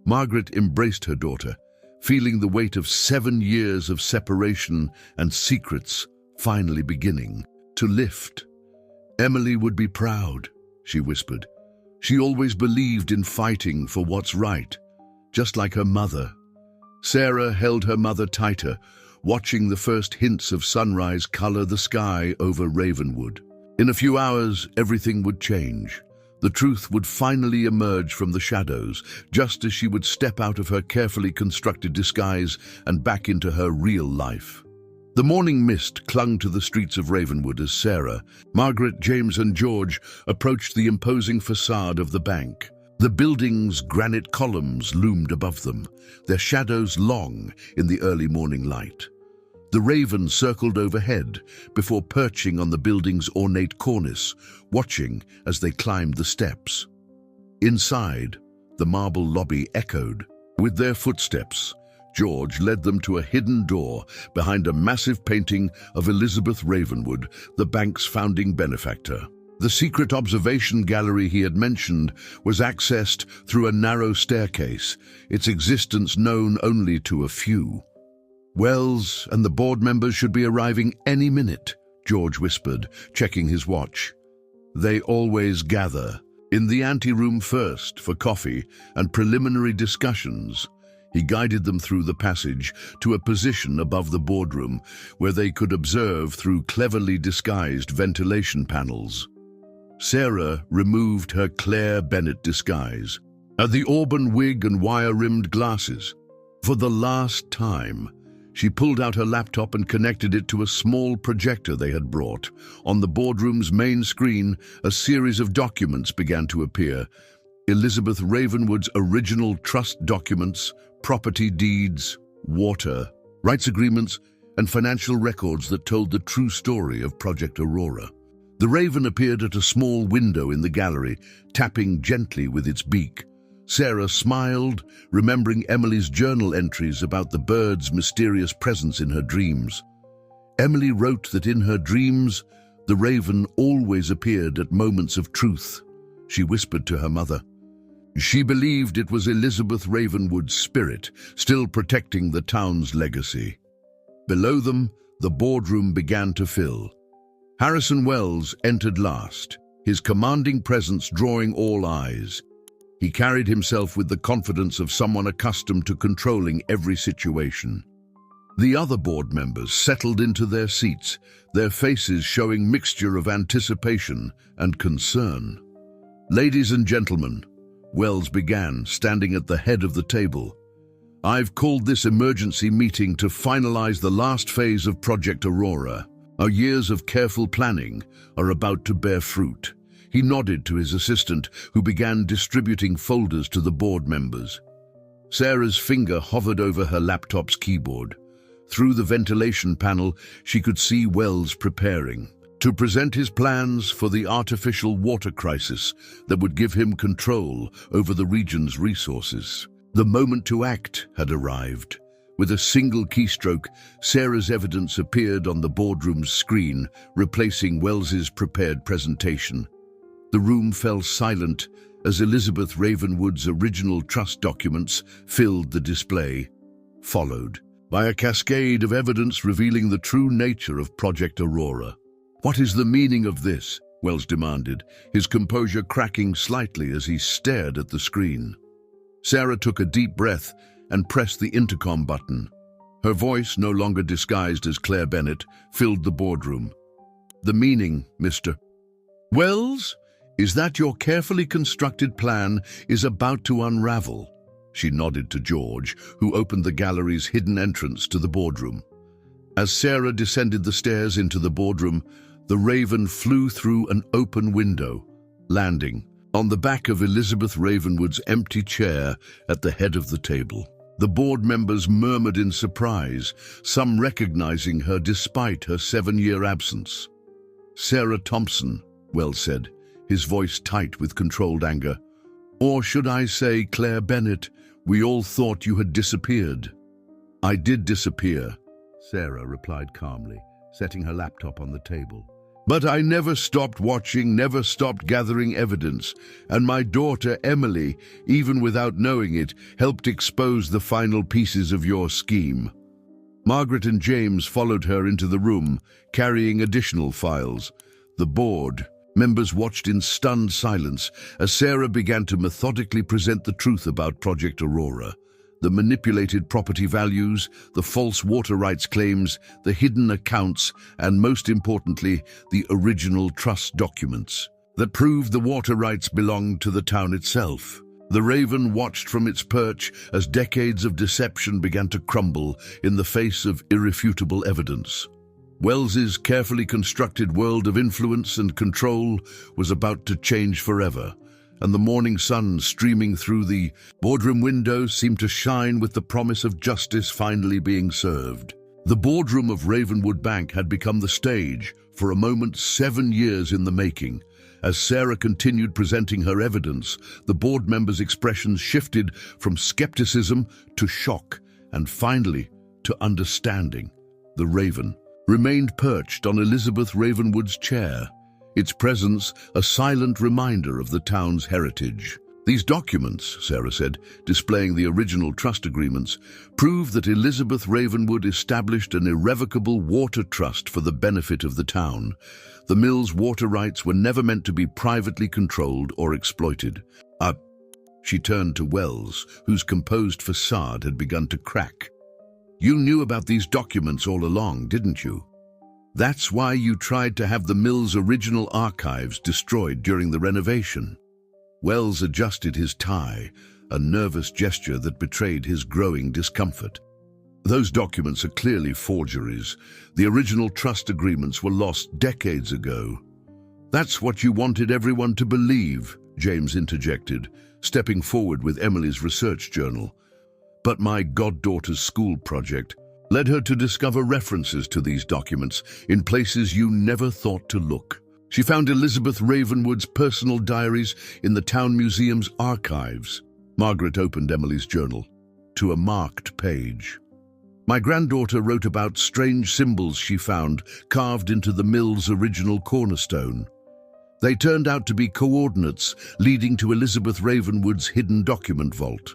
Margaret embraced her daughter, feeling the weight of 7 years of separation and secrets finally beginning to lift. Emily would be proud, she whispered. She always believed in fighting for what's right, just like her mother. Sarah held her mother tighter, watching the first hints of sunrise color the sky over Ravenwood. In a few hours, everything would change. The truth would finally emerge from the shadows, just as she would step out of her carefully constructed disguise and back into her real life. The morning mist clung to the streets of Ravenwood as Sarah, Margaret, James, and George approached the imposing facade of the bank. The building's granite columns loomed above them, their shadows long in the early morning light. The raven circled overhead before perching on the building's ornate cornice, watching as they climbed the steps. Inside, the marble lobby echoed. With their footsteps, George led them to a hidden door behind a massive painting of Elizabeth Ravenwood, the bank's founding benefactor. The secret observation gallery he had mentioned was accessed through a narrow staircase, its existence known only to a few. Wells and the board members should be arriving any minute, George whispered, checking his watch. They always gather in the anteroom first for coffee and preliminary discussions. He guided them through the passage to a position above the boardroom where they could observe through cleverly disguised ventilation panels. Sarah removed her Claire Bennett disguise, the auburn wig and wire-rimmed glasses. For the last time, she pulled out her laptop and connected it to a small projector they had brought. On the boardroom's main screen, a series of documents began to appear. Elizabeth Ravenwood's original trust documents, property deeds, water, rights agreements, and financial records that told the true story of Project Aurora. The raven appeared at a small window in the gallery, tapping gently with its beak. Sarah smiled, remembering Emily's journal entries about the bird's mysterious presence in her dreams. Emily wrote that in her dreams, the raven always appeared at moments of truth. She whispered to her mother. She believed it was Elizabeth Ravenwood's spirit, still protecting the town's legacy. Below them, the boardroom began to fill. Harrison Wells entered last, his commanding presence drawing all eyes. He carried himself with the confidence of someone accustomed to controlling every situation. The other board members settled into their seats, their faces showing mixture of anticipation and concern. "Ladies and gentlemen," Wells began, standing at the head of the table, "I've called this emergency meeting to finalize the last phase of Project Aurora. Our years of careful planning are about to bear fruit." He nodded to his assistant, who began distributing folders to the board members. Sarah's finger hovered over her laptop's keyboard. Through the ventilation panel, she could see Wells preparing to present his plans for the artificial water crisis that would give him control over the region's resources. The moment to act had arrived. With a single keystroke, Sarah's evidence appeared on the boardroom's screen, replacing Wells's prepared presentation. The room fell silent as Elizabeth Ravenwood's original trust documents filled the display, followed by a cascade of evidence revealing the true nature of Project Aurora. "What is the meaning of this?" Wells demanded, his composure cracking slightly as he stared at the screen. Sarah took a deep breath and pressed the intercom button. Her voice, no longer disguised as Claire Bennett, filled the boardroom. "The meaning, Mr. Wells, is that your carefully constructed plan is about to unravel." She nodded to George, who opened the gallery's hidden entrance to the boardroom. As Sarah descended the stairs into the boardroom, the raven flew through an open window, landing on the back of Elizabeth Ravenwood's empty chair at the head of the table. The board members murmured in surprise, some recognizing her despite her 7-year absence. "Sarah Thompson," Wells said, his voice tight with controlled anger. "Or should I say, Claire Bennett, we all thought you had disappeared." "I did disappear," Sarah replied calmly, setting her laptop on the table. "But I never stopped watching, never stopped gathering evidence, and my daughter Emily, even without knowing it, helped expose the final pieces of your scheme." Margaret and James followed her into the room, carrying additional files. The board members watched in stunned silence as Sarah began to methodically present the truth about Project Aurora. The manipulated property values, the false water rights claims, the hidden accounts, and most importantly, the original trust documents that proved the water rights belonged to the town itself. The raven watched from its perch as decades of deception began to crumble in the face of irrefutable evidence. Wells's carefully constructed world of influence and control was about to change forever, and the morning sun streaming through the boardroom window seemed to shine with the promise of justice finally being served. The boardroom of Ravenwood Bank had become the stage for a moment 7 years in the making. As Sarah continued presenting her evidence, the board members' expressions shifted from skepticism to shock, and finally to understanding. The raven remained perched on Elizabeth Ravenwood's chair, its presence a silent reminder of the town's heritage. "These documents," Sarah said, displaying the original trust agreements, "prove that Elizabeth Ravenwood established an irrevocable water trust for the benefit of the town. The mill's water rights were never meant to be privately controlled or exploited." She turned to Wells, whose composed facade had begun to crack. "You knew about these documents all along, didn't you? That's why you tried to have the mill's original archives destroyed during the renovation." Wells adjusted his tie, a nervous gesture that betrayed his growing discomfort. "Those documents are clearly forgeries. The original trust agreements were lost decades ago." "That's what you wanted everyone to believe," James interjected, stepping forward with Emily's research journal. But my goddaughter's school project led her to discover references to these documents in places you never thought to look. She found Elizabeth Ravenwood's personal diaries in the town museum's archives. Margaret opened Emily's journal to a marked page. My granddaughter wrote about strange symbols she found carved into the mill's original cornerstone. They turned out to be coordinates leading to Elizabeth Ravenwood's hidden document vault.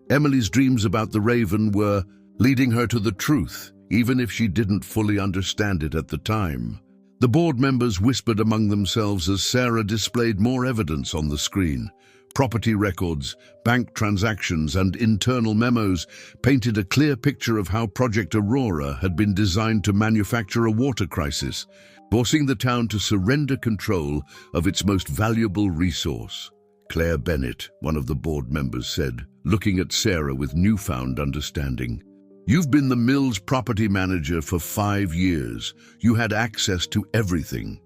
Emily's dreams about the Raven were leading her to the truth, even if she didn't fully understand it at the time. The board members whispered among themselves as Sarah displayed more evidence on the screen. Property records, bank transactions, and internal memos painted a clear picture of how Project Aurora had been designed to manufacture a water crisis, forcing the town to surrender control of its most valuable resource. Claire Bennett, one of the board members, said, looking at Sarah with newfound understanding. "You've been the mill's property manager for 5 years. You had access to everything."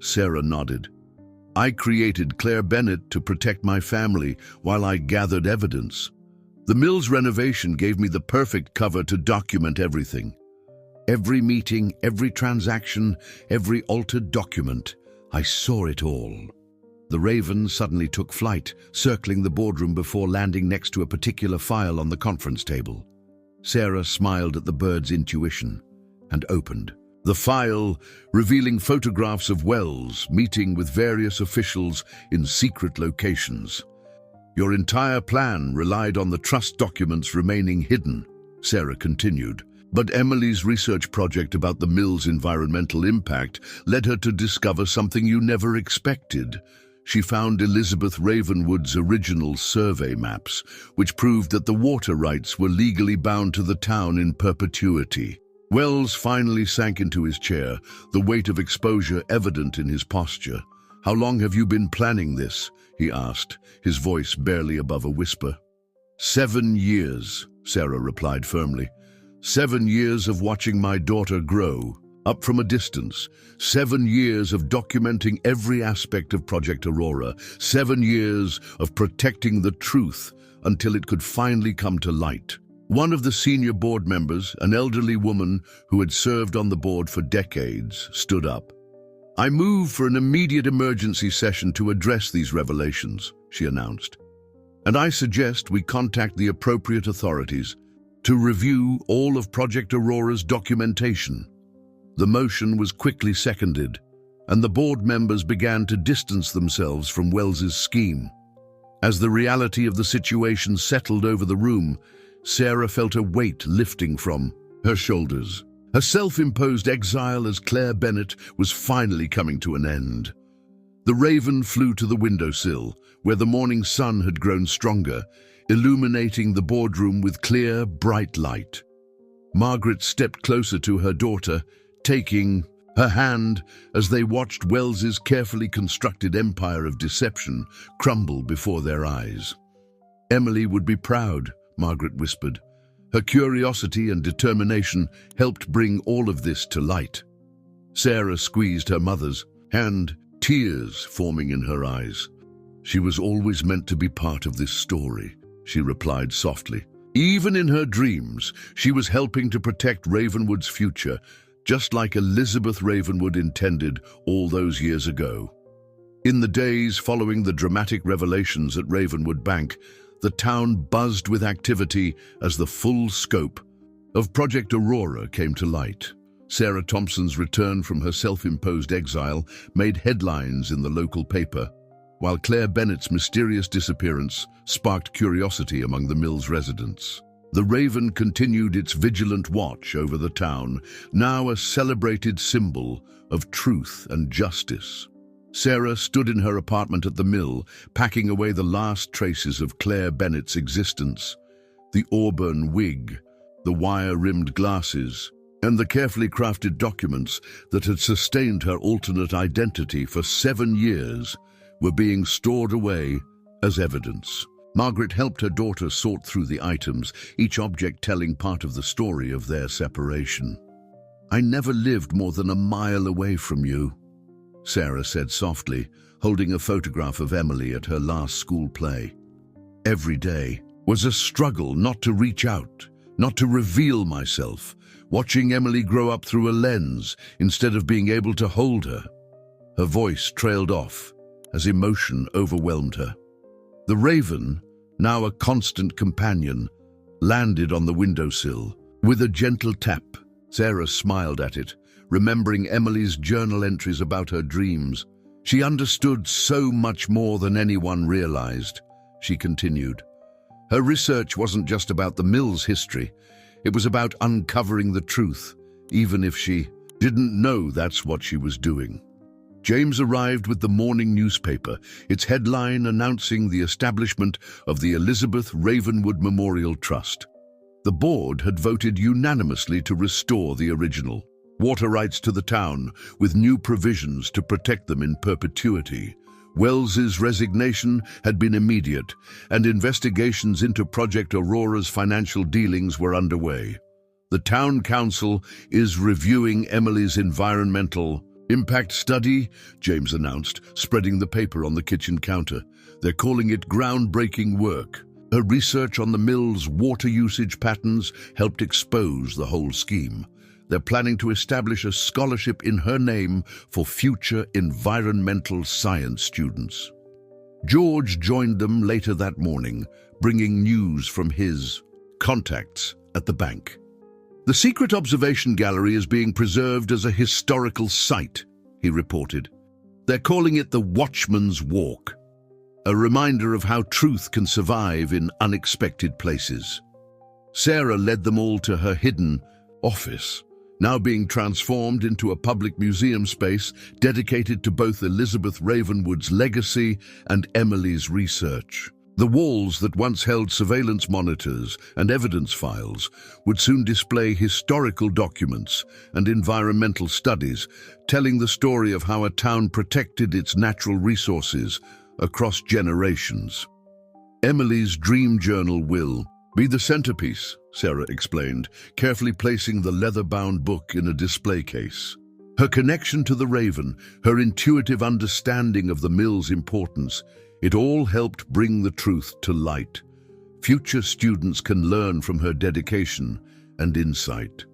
Sarah nodded. "I created Claire Bennett to protect my family while I gathered evidence. The mill's renovation gave me the perfect cover to document everything. Every meeting, every transaction, every altered document. I saw it all." The Raven suddenly took flight, circling the boardroom before landing next to a particular file on the conference table. Sarah smiled at the bird's intuition and opened the file, revealing photographs of Wells meeting with various officials in secret locations. "Your entire plan relied on the trust documents remaining hidden," Sarah continued. "But Emily's research project about the mill's environmental impact led her to discover something you never expected. She found Elizabeth Ravenwood's original survey maps, which proved that the water rights were legally bound to the town in perpetuity." Wells finally sank into his chair, the weight of exposure evident in his posture. "How long have you been planning this?" he asked, his voice barely above a whisper. 7 years, Sarah replied firmly. 7 years of watching my daughter grow, up from a distance. 7 years of documenting every aspect of Project Aurora. 7 years of protecting the truth until it could finally come to light. One of the senior board members, an elderly woman who had served on the board for decades, stood up. "I move for an immediate emergency session to address these revelations," she announced. "And I suggest we contact the appropriate authorities to review all of Project Aurora's documentation." The motion was quickly seconded, and the board members began to distance themselves from Wells's scheme. As the reality of the situation settled over the room, Sarah felt a weight lifting from her shoulders. Her self-imposed exile as Claire Bennett was finally coming to an end. The Raven flew to the windowsill, where the morning sun had grown stronger, illuminating the boardroom with clear, bright light. Margaret stepped closer to her daughter, taking her hand as they watched Wells's carefully constructed empire of deception crumble before their eyes. "Emily would be proud," Margaret whispered. Her curiosity and determination helped bring all of this to light. Sarah squeezed her mother's hand, tears forming in her eyes. "She was always meant to be part of this story," she replied softly. "Even in her dreams, she was helping to protect Ravenwood's future, just like Elizabeth Ravenwood intended all those years ago." In the days following the dramatic revelations at Ravenwood Bank, the town buzzed with activity as the full scope of Project Aurora came to light. Sarah Thompson's return from her self-imposed exile made headlines in the local paper, while Claire Bennett's mysterious disappearance sparked curiosity among the mill's residents. The Raven continued its vigilant watch over the town, now a celebrated symbol of truth and justice. Sarah stood in her apartment at the mill, packing away the last traces of Claire Bennett's existence. The auburn wig, the wire-rimmed glasses, and the carefully crafted documents that had sustained her alternate identity for 7 years were being stored away as evidence. Margaret helped her daughter sort through the items, each object telling part of the story of their separation. "I never lived more than a mile away from you," Sarah said softly, holding a photograph of Emily at her last school play. Every day was a struggle not to reach out, not to reveal myself, watching Emily grow up through a lens instead of being able to hold her. Her voice trailed off as emotion overwhelmed her. The raven, now a constant companion, landed on the windowsill. With a gentle tap, Sarah smiled at it, remembering Emily's journal entries about her dreams. She understood so much more than anyone realized, she continued. Her research wasn't just about the mill's history. It was about uncovering the truth, even if she didn't know that's what she was doing. James arrived with the morning newspaper, its headline announcing the establishment of the Elizabeth Ravenwood Memorial Trust. The board had voted unanimously to restore the original water rights to the town, with new provisions to protect them in perpetuity. Wells's resignation had been immediate, and investigations into Project Aurora's financial dealings were underway. The town council is reviewing Emily's environmental impact study, James announced, spreading the paper on the kitchen counter. They're calling it groundbreaking work. Her research on the mill's water usage patterns helped expose the whole scheme. They're planning to establish a scholarship in her name for future environmental science students. George joined them later that morning, bringing news from his contacts at the bank. The secret observation gallery is being preserved as a historical site, he reported. They're calling it the Watchman's Walk, a reminder of how truth can survive in unexpected places. Sarah led them all to her hidden office, now being transformed into a public museum space dedicated to both Elizabeth Ravenwood's legacy and Emily's research. The walls that once held surveillance monitors and evidence files would soon display historical documents and environmental studies, telling the story of how a town protected its natural resources across generations. Emily's dream journal will be the centerpiece, Sarah explained, carefully placing the leather-bound book in a display case. Her connection to the raven, her intuitive understanding of the mill's importance, it all helped bring the truth to light. Future students can learn from her dedication and insight.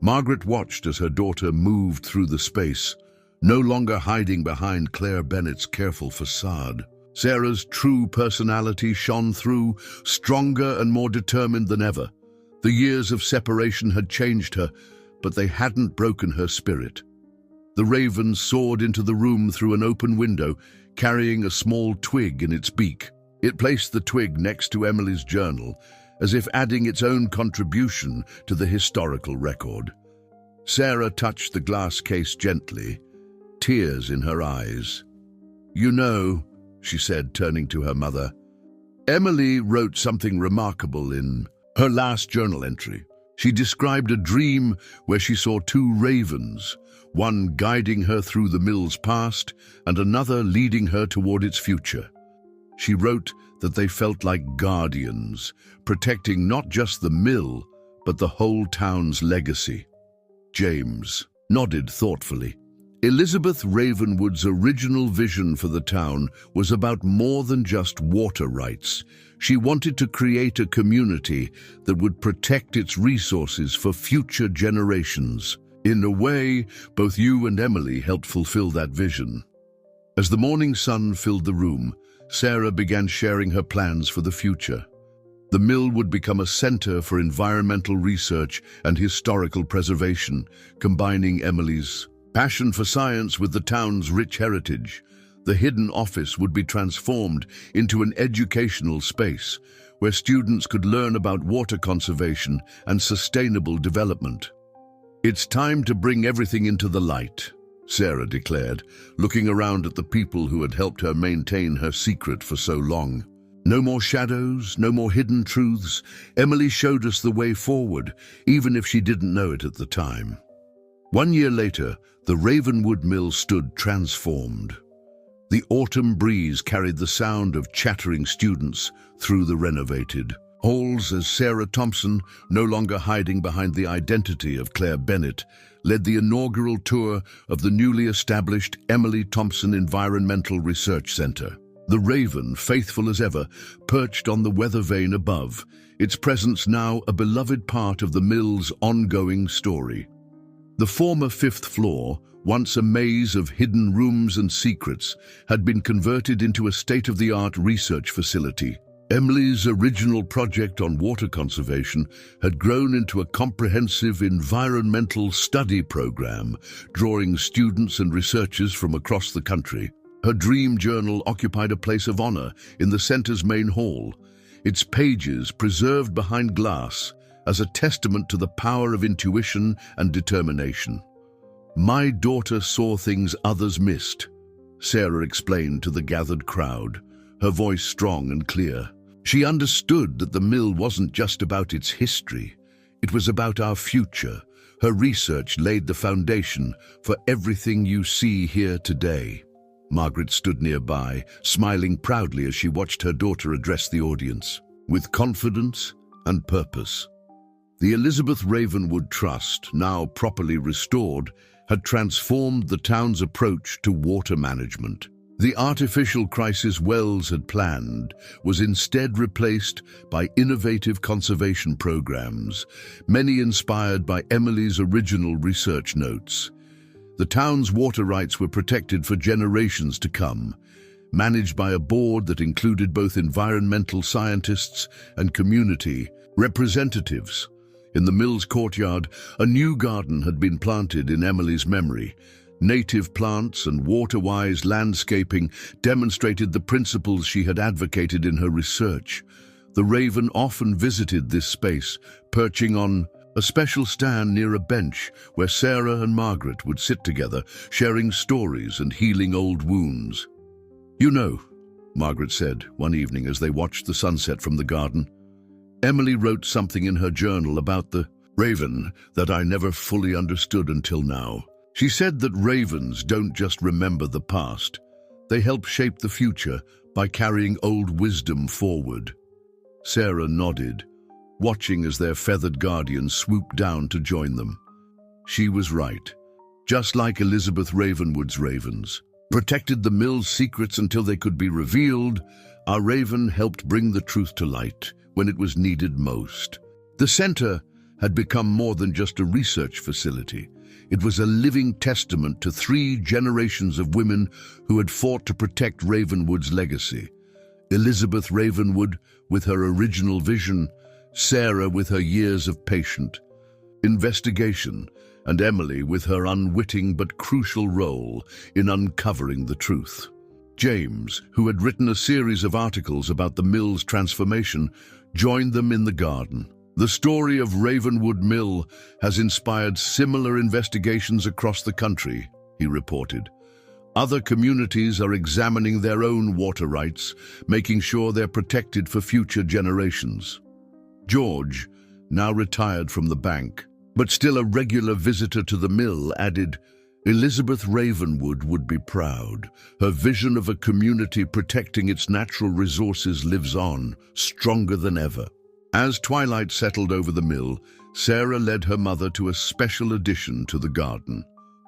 Margaret watched as her daughter moved through the space, no longer hiding behind Claire Bennett's careful facade. Sarah's true personality shone through, stronger and more determined than ever. The years of separation had changed her, but they hadn't broken her spirit. The raven soared into the room through an open window, carrying a small twig in its beak. It placed the twig next to Emily's journal, as if adding its own contribution to the historical record. Sarah touched the glass case gently, tears in her eyes. "You know," she said, turning to her mother, "Emily wrote something remarkable in her last journal entry. She described a dream where she saw two ravens, one guiding her through the mill's past and another leading her toward its future. She wrote that they felt like guardians, protecting not just the mill, but the whole town's legacy." James nodded thoughtfully. Elizabeth Ravenwood's original vision for the town was about more than just water rights. She wanted to create a community that would protect its resources for future generations. In a way, both you and Emily helped fulfill that vision. As the morning sun filled the room, Sarah began sharing her plans for the future. The mill would become a center for environmental research and historical preservation, combining Emily's passion for science with the town's rich heritage. The hidden office would be transformed into an educational space where students could learn about water conservation and sustainable development. "It's time to bring everything into the light," Sarah declared, looking around at the people who had helped her maintain her secret for so long. "No more shadows, no more hidden truths. Emily showed us the way forward, even if she didn't know it at the time." 1 year later, the Ravenwood Mill stood transformed. The autumn breeze carried the sound of chattering students through the renovated halls as Sarah Thompson, no longer hiding behind the identity of Claire Bennett, led the inaugural tour of the newly established Emily Thompson Environmental Research Center. The raven, faithful as ever, perched on the weather vane above, its presence now a beloved part of the mill's ongoing story. The former fifth floor, once a maze of hidden rooms and secrets, had been converted into a state-of-the-art research facility. Emily's original project on water conservation had grown into a comprehensive environmental study program, drawing students and researchers from across the country. Her dream journal occupied a place of honor in the center's main hall, its pages preserved behind glass as a testament to the power of intuition and determination. "My daughter saw things others missed," Sarah explained to the gathered crowd, her voice strong and clear. She understood that the mill wasn't just about its history, it was about our future. Her research laid the foundation for everything you see here today. Margaret stood nearby, smiling proudly as she watched her daughter address the audience, with confidence and purpose. The Elizabeth Ravenwood Trust, now properly restored, had transformed the town's approach to water management. The artificial crisis Wells had planned was instead replaced by innovative conservation programs, many inspired by Emily's original research notes. The town's water rights were protected for generations to come, managed by a board that included both environmental scientists and community representatives. In the mill's courtyard, a new garden had been planted in Emily's memory. Native plants and water-wise landscaping demonstrated the principles she had advocated in her research. The raven often visited this space, perching on a special stand near a bench where Sarah and Margaret would sit together, sharing stories and healing old wounds. "You know," Margaret said one evening as they watched the sunset from the garden, "Emily wrote something in her journal about the raven that I never fully understood until now. She said that ravens don't just remember the past, they help shape the future by carrying old wisdom forward." Sarah nodded, watching as their feathered guardian swooped down to join them. She was right. Just like Elizabeth Ravenwood's ravens protected the mill's secrets until they could be revealed, our raven helped bring the truth to light when it was needed most. The center had become more than just a research facility. It was a living testament to 3 generations of women who had fought to protect Ravenwood's legacy. Elizabeth Ravenwood with her original vision, Sarah with her years of patient investigation, and Emily with her unwitting but crucial role in uncovering the truth. James, who had written a series of articles about the mill's transformation, joined them in the garden. "The story of Ravenwood Mill has inspired similar investigations across the country," he reported. "Other communities are examining their own water rights, making sure they're protected for future generations." George, now retired from the bank, but still a regular visitor to the mill, added, "Elizabeth Ravenwood would be proud. Her vision of a community protecting its natural resources lives on, stronger than ever." As twilight settled over the mill, Sarah led her mother to a special addition to the garden,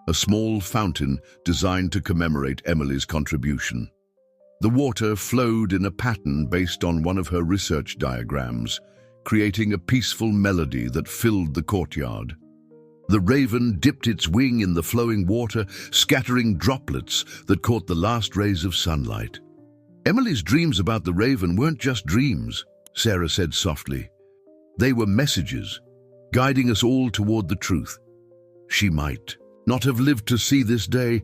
a small fountain designed to commemorate Emily's contribution. The water flowed in a pattern based on one of her research diagrams, creating a peaceful melody that filled the courtyard. The raven dipped its wing in the flowing water, scattering droplets that caught the last rays of sunlight. "Emily's dreams about the raven weren't just dreams," Sarah said softly. "They were messages, guiding us all toward the truth. She might not have lived to see this day,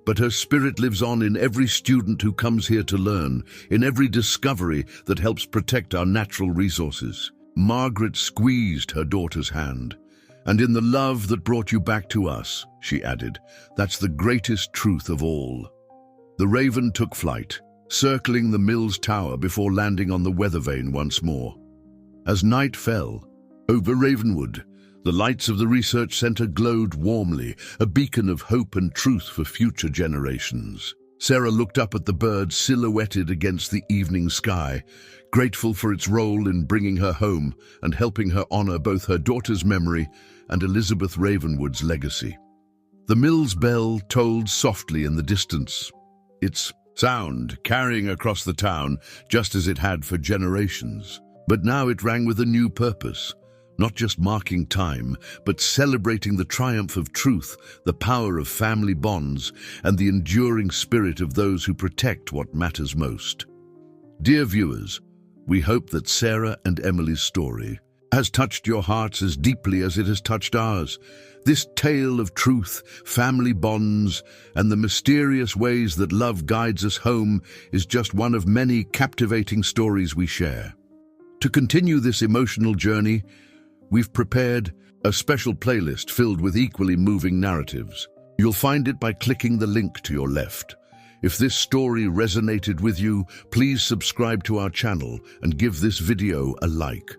but her spirit lives on in every student who comes here to learn, in every discovery that helps protect our natural resources." Margaret squeezed her daughter's hand. "And in the love that brought you back to us," she added, "that's the greatest truth of all." The raven took flight, circling the mill's tower before landing on the weather vane once more. As night fell over Ravenwood, the lights of the research center glowed warmly, a beacon of hope and truth for future generations. Sarah looked up at the bird silhouetted against the evening sky, grateful for its role in bringing her home and helping her honor both her daughter's memory and Elizabeth Ravenwood's legacy. The mill's bell tolled softly in the distance, its Sound carrying across the town just as it had for generations. But now it rang with a new purpose, not just marking time, but celebrating the triumph of truth, the power of family bonds, and the enduring spirit of those who protect what matters most. Dear viewers, we hope that Sarah and Emily's story has touched your hearts as deeply as it has touched ours. This tale of truth, family bonds, and the mysterious ways that love guides us home is just one of many captivating stories we share. To continue this emotional journey, we've prepared a special playlist filled with equally moving narratives. You'll find it by clicking the link to your left. If this story resonated with you, please subscribe to our channel and give this video a like.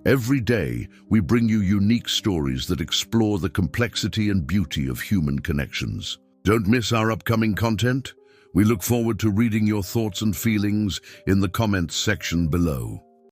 Every day, we bring you unique stories that explore the complexity and beauty of human connections. Don't miss our upcoming content. We look forward to reading your thoughts and feelings in the comments section below.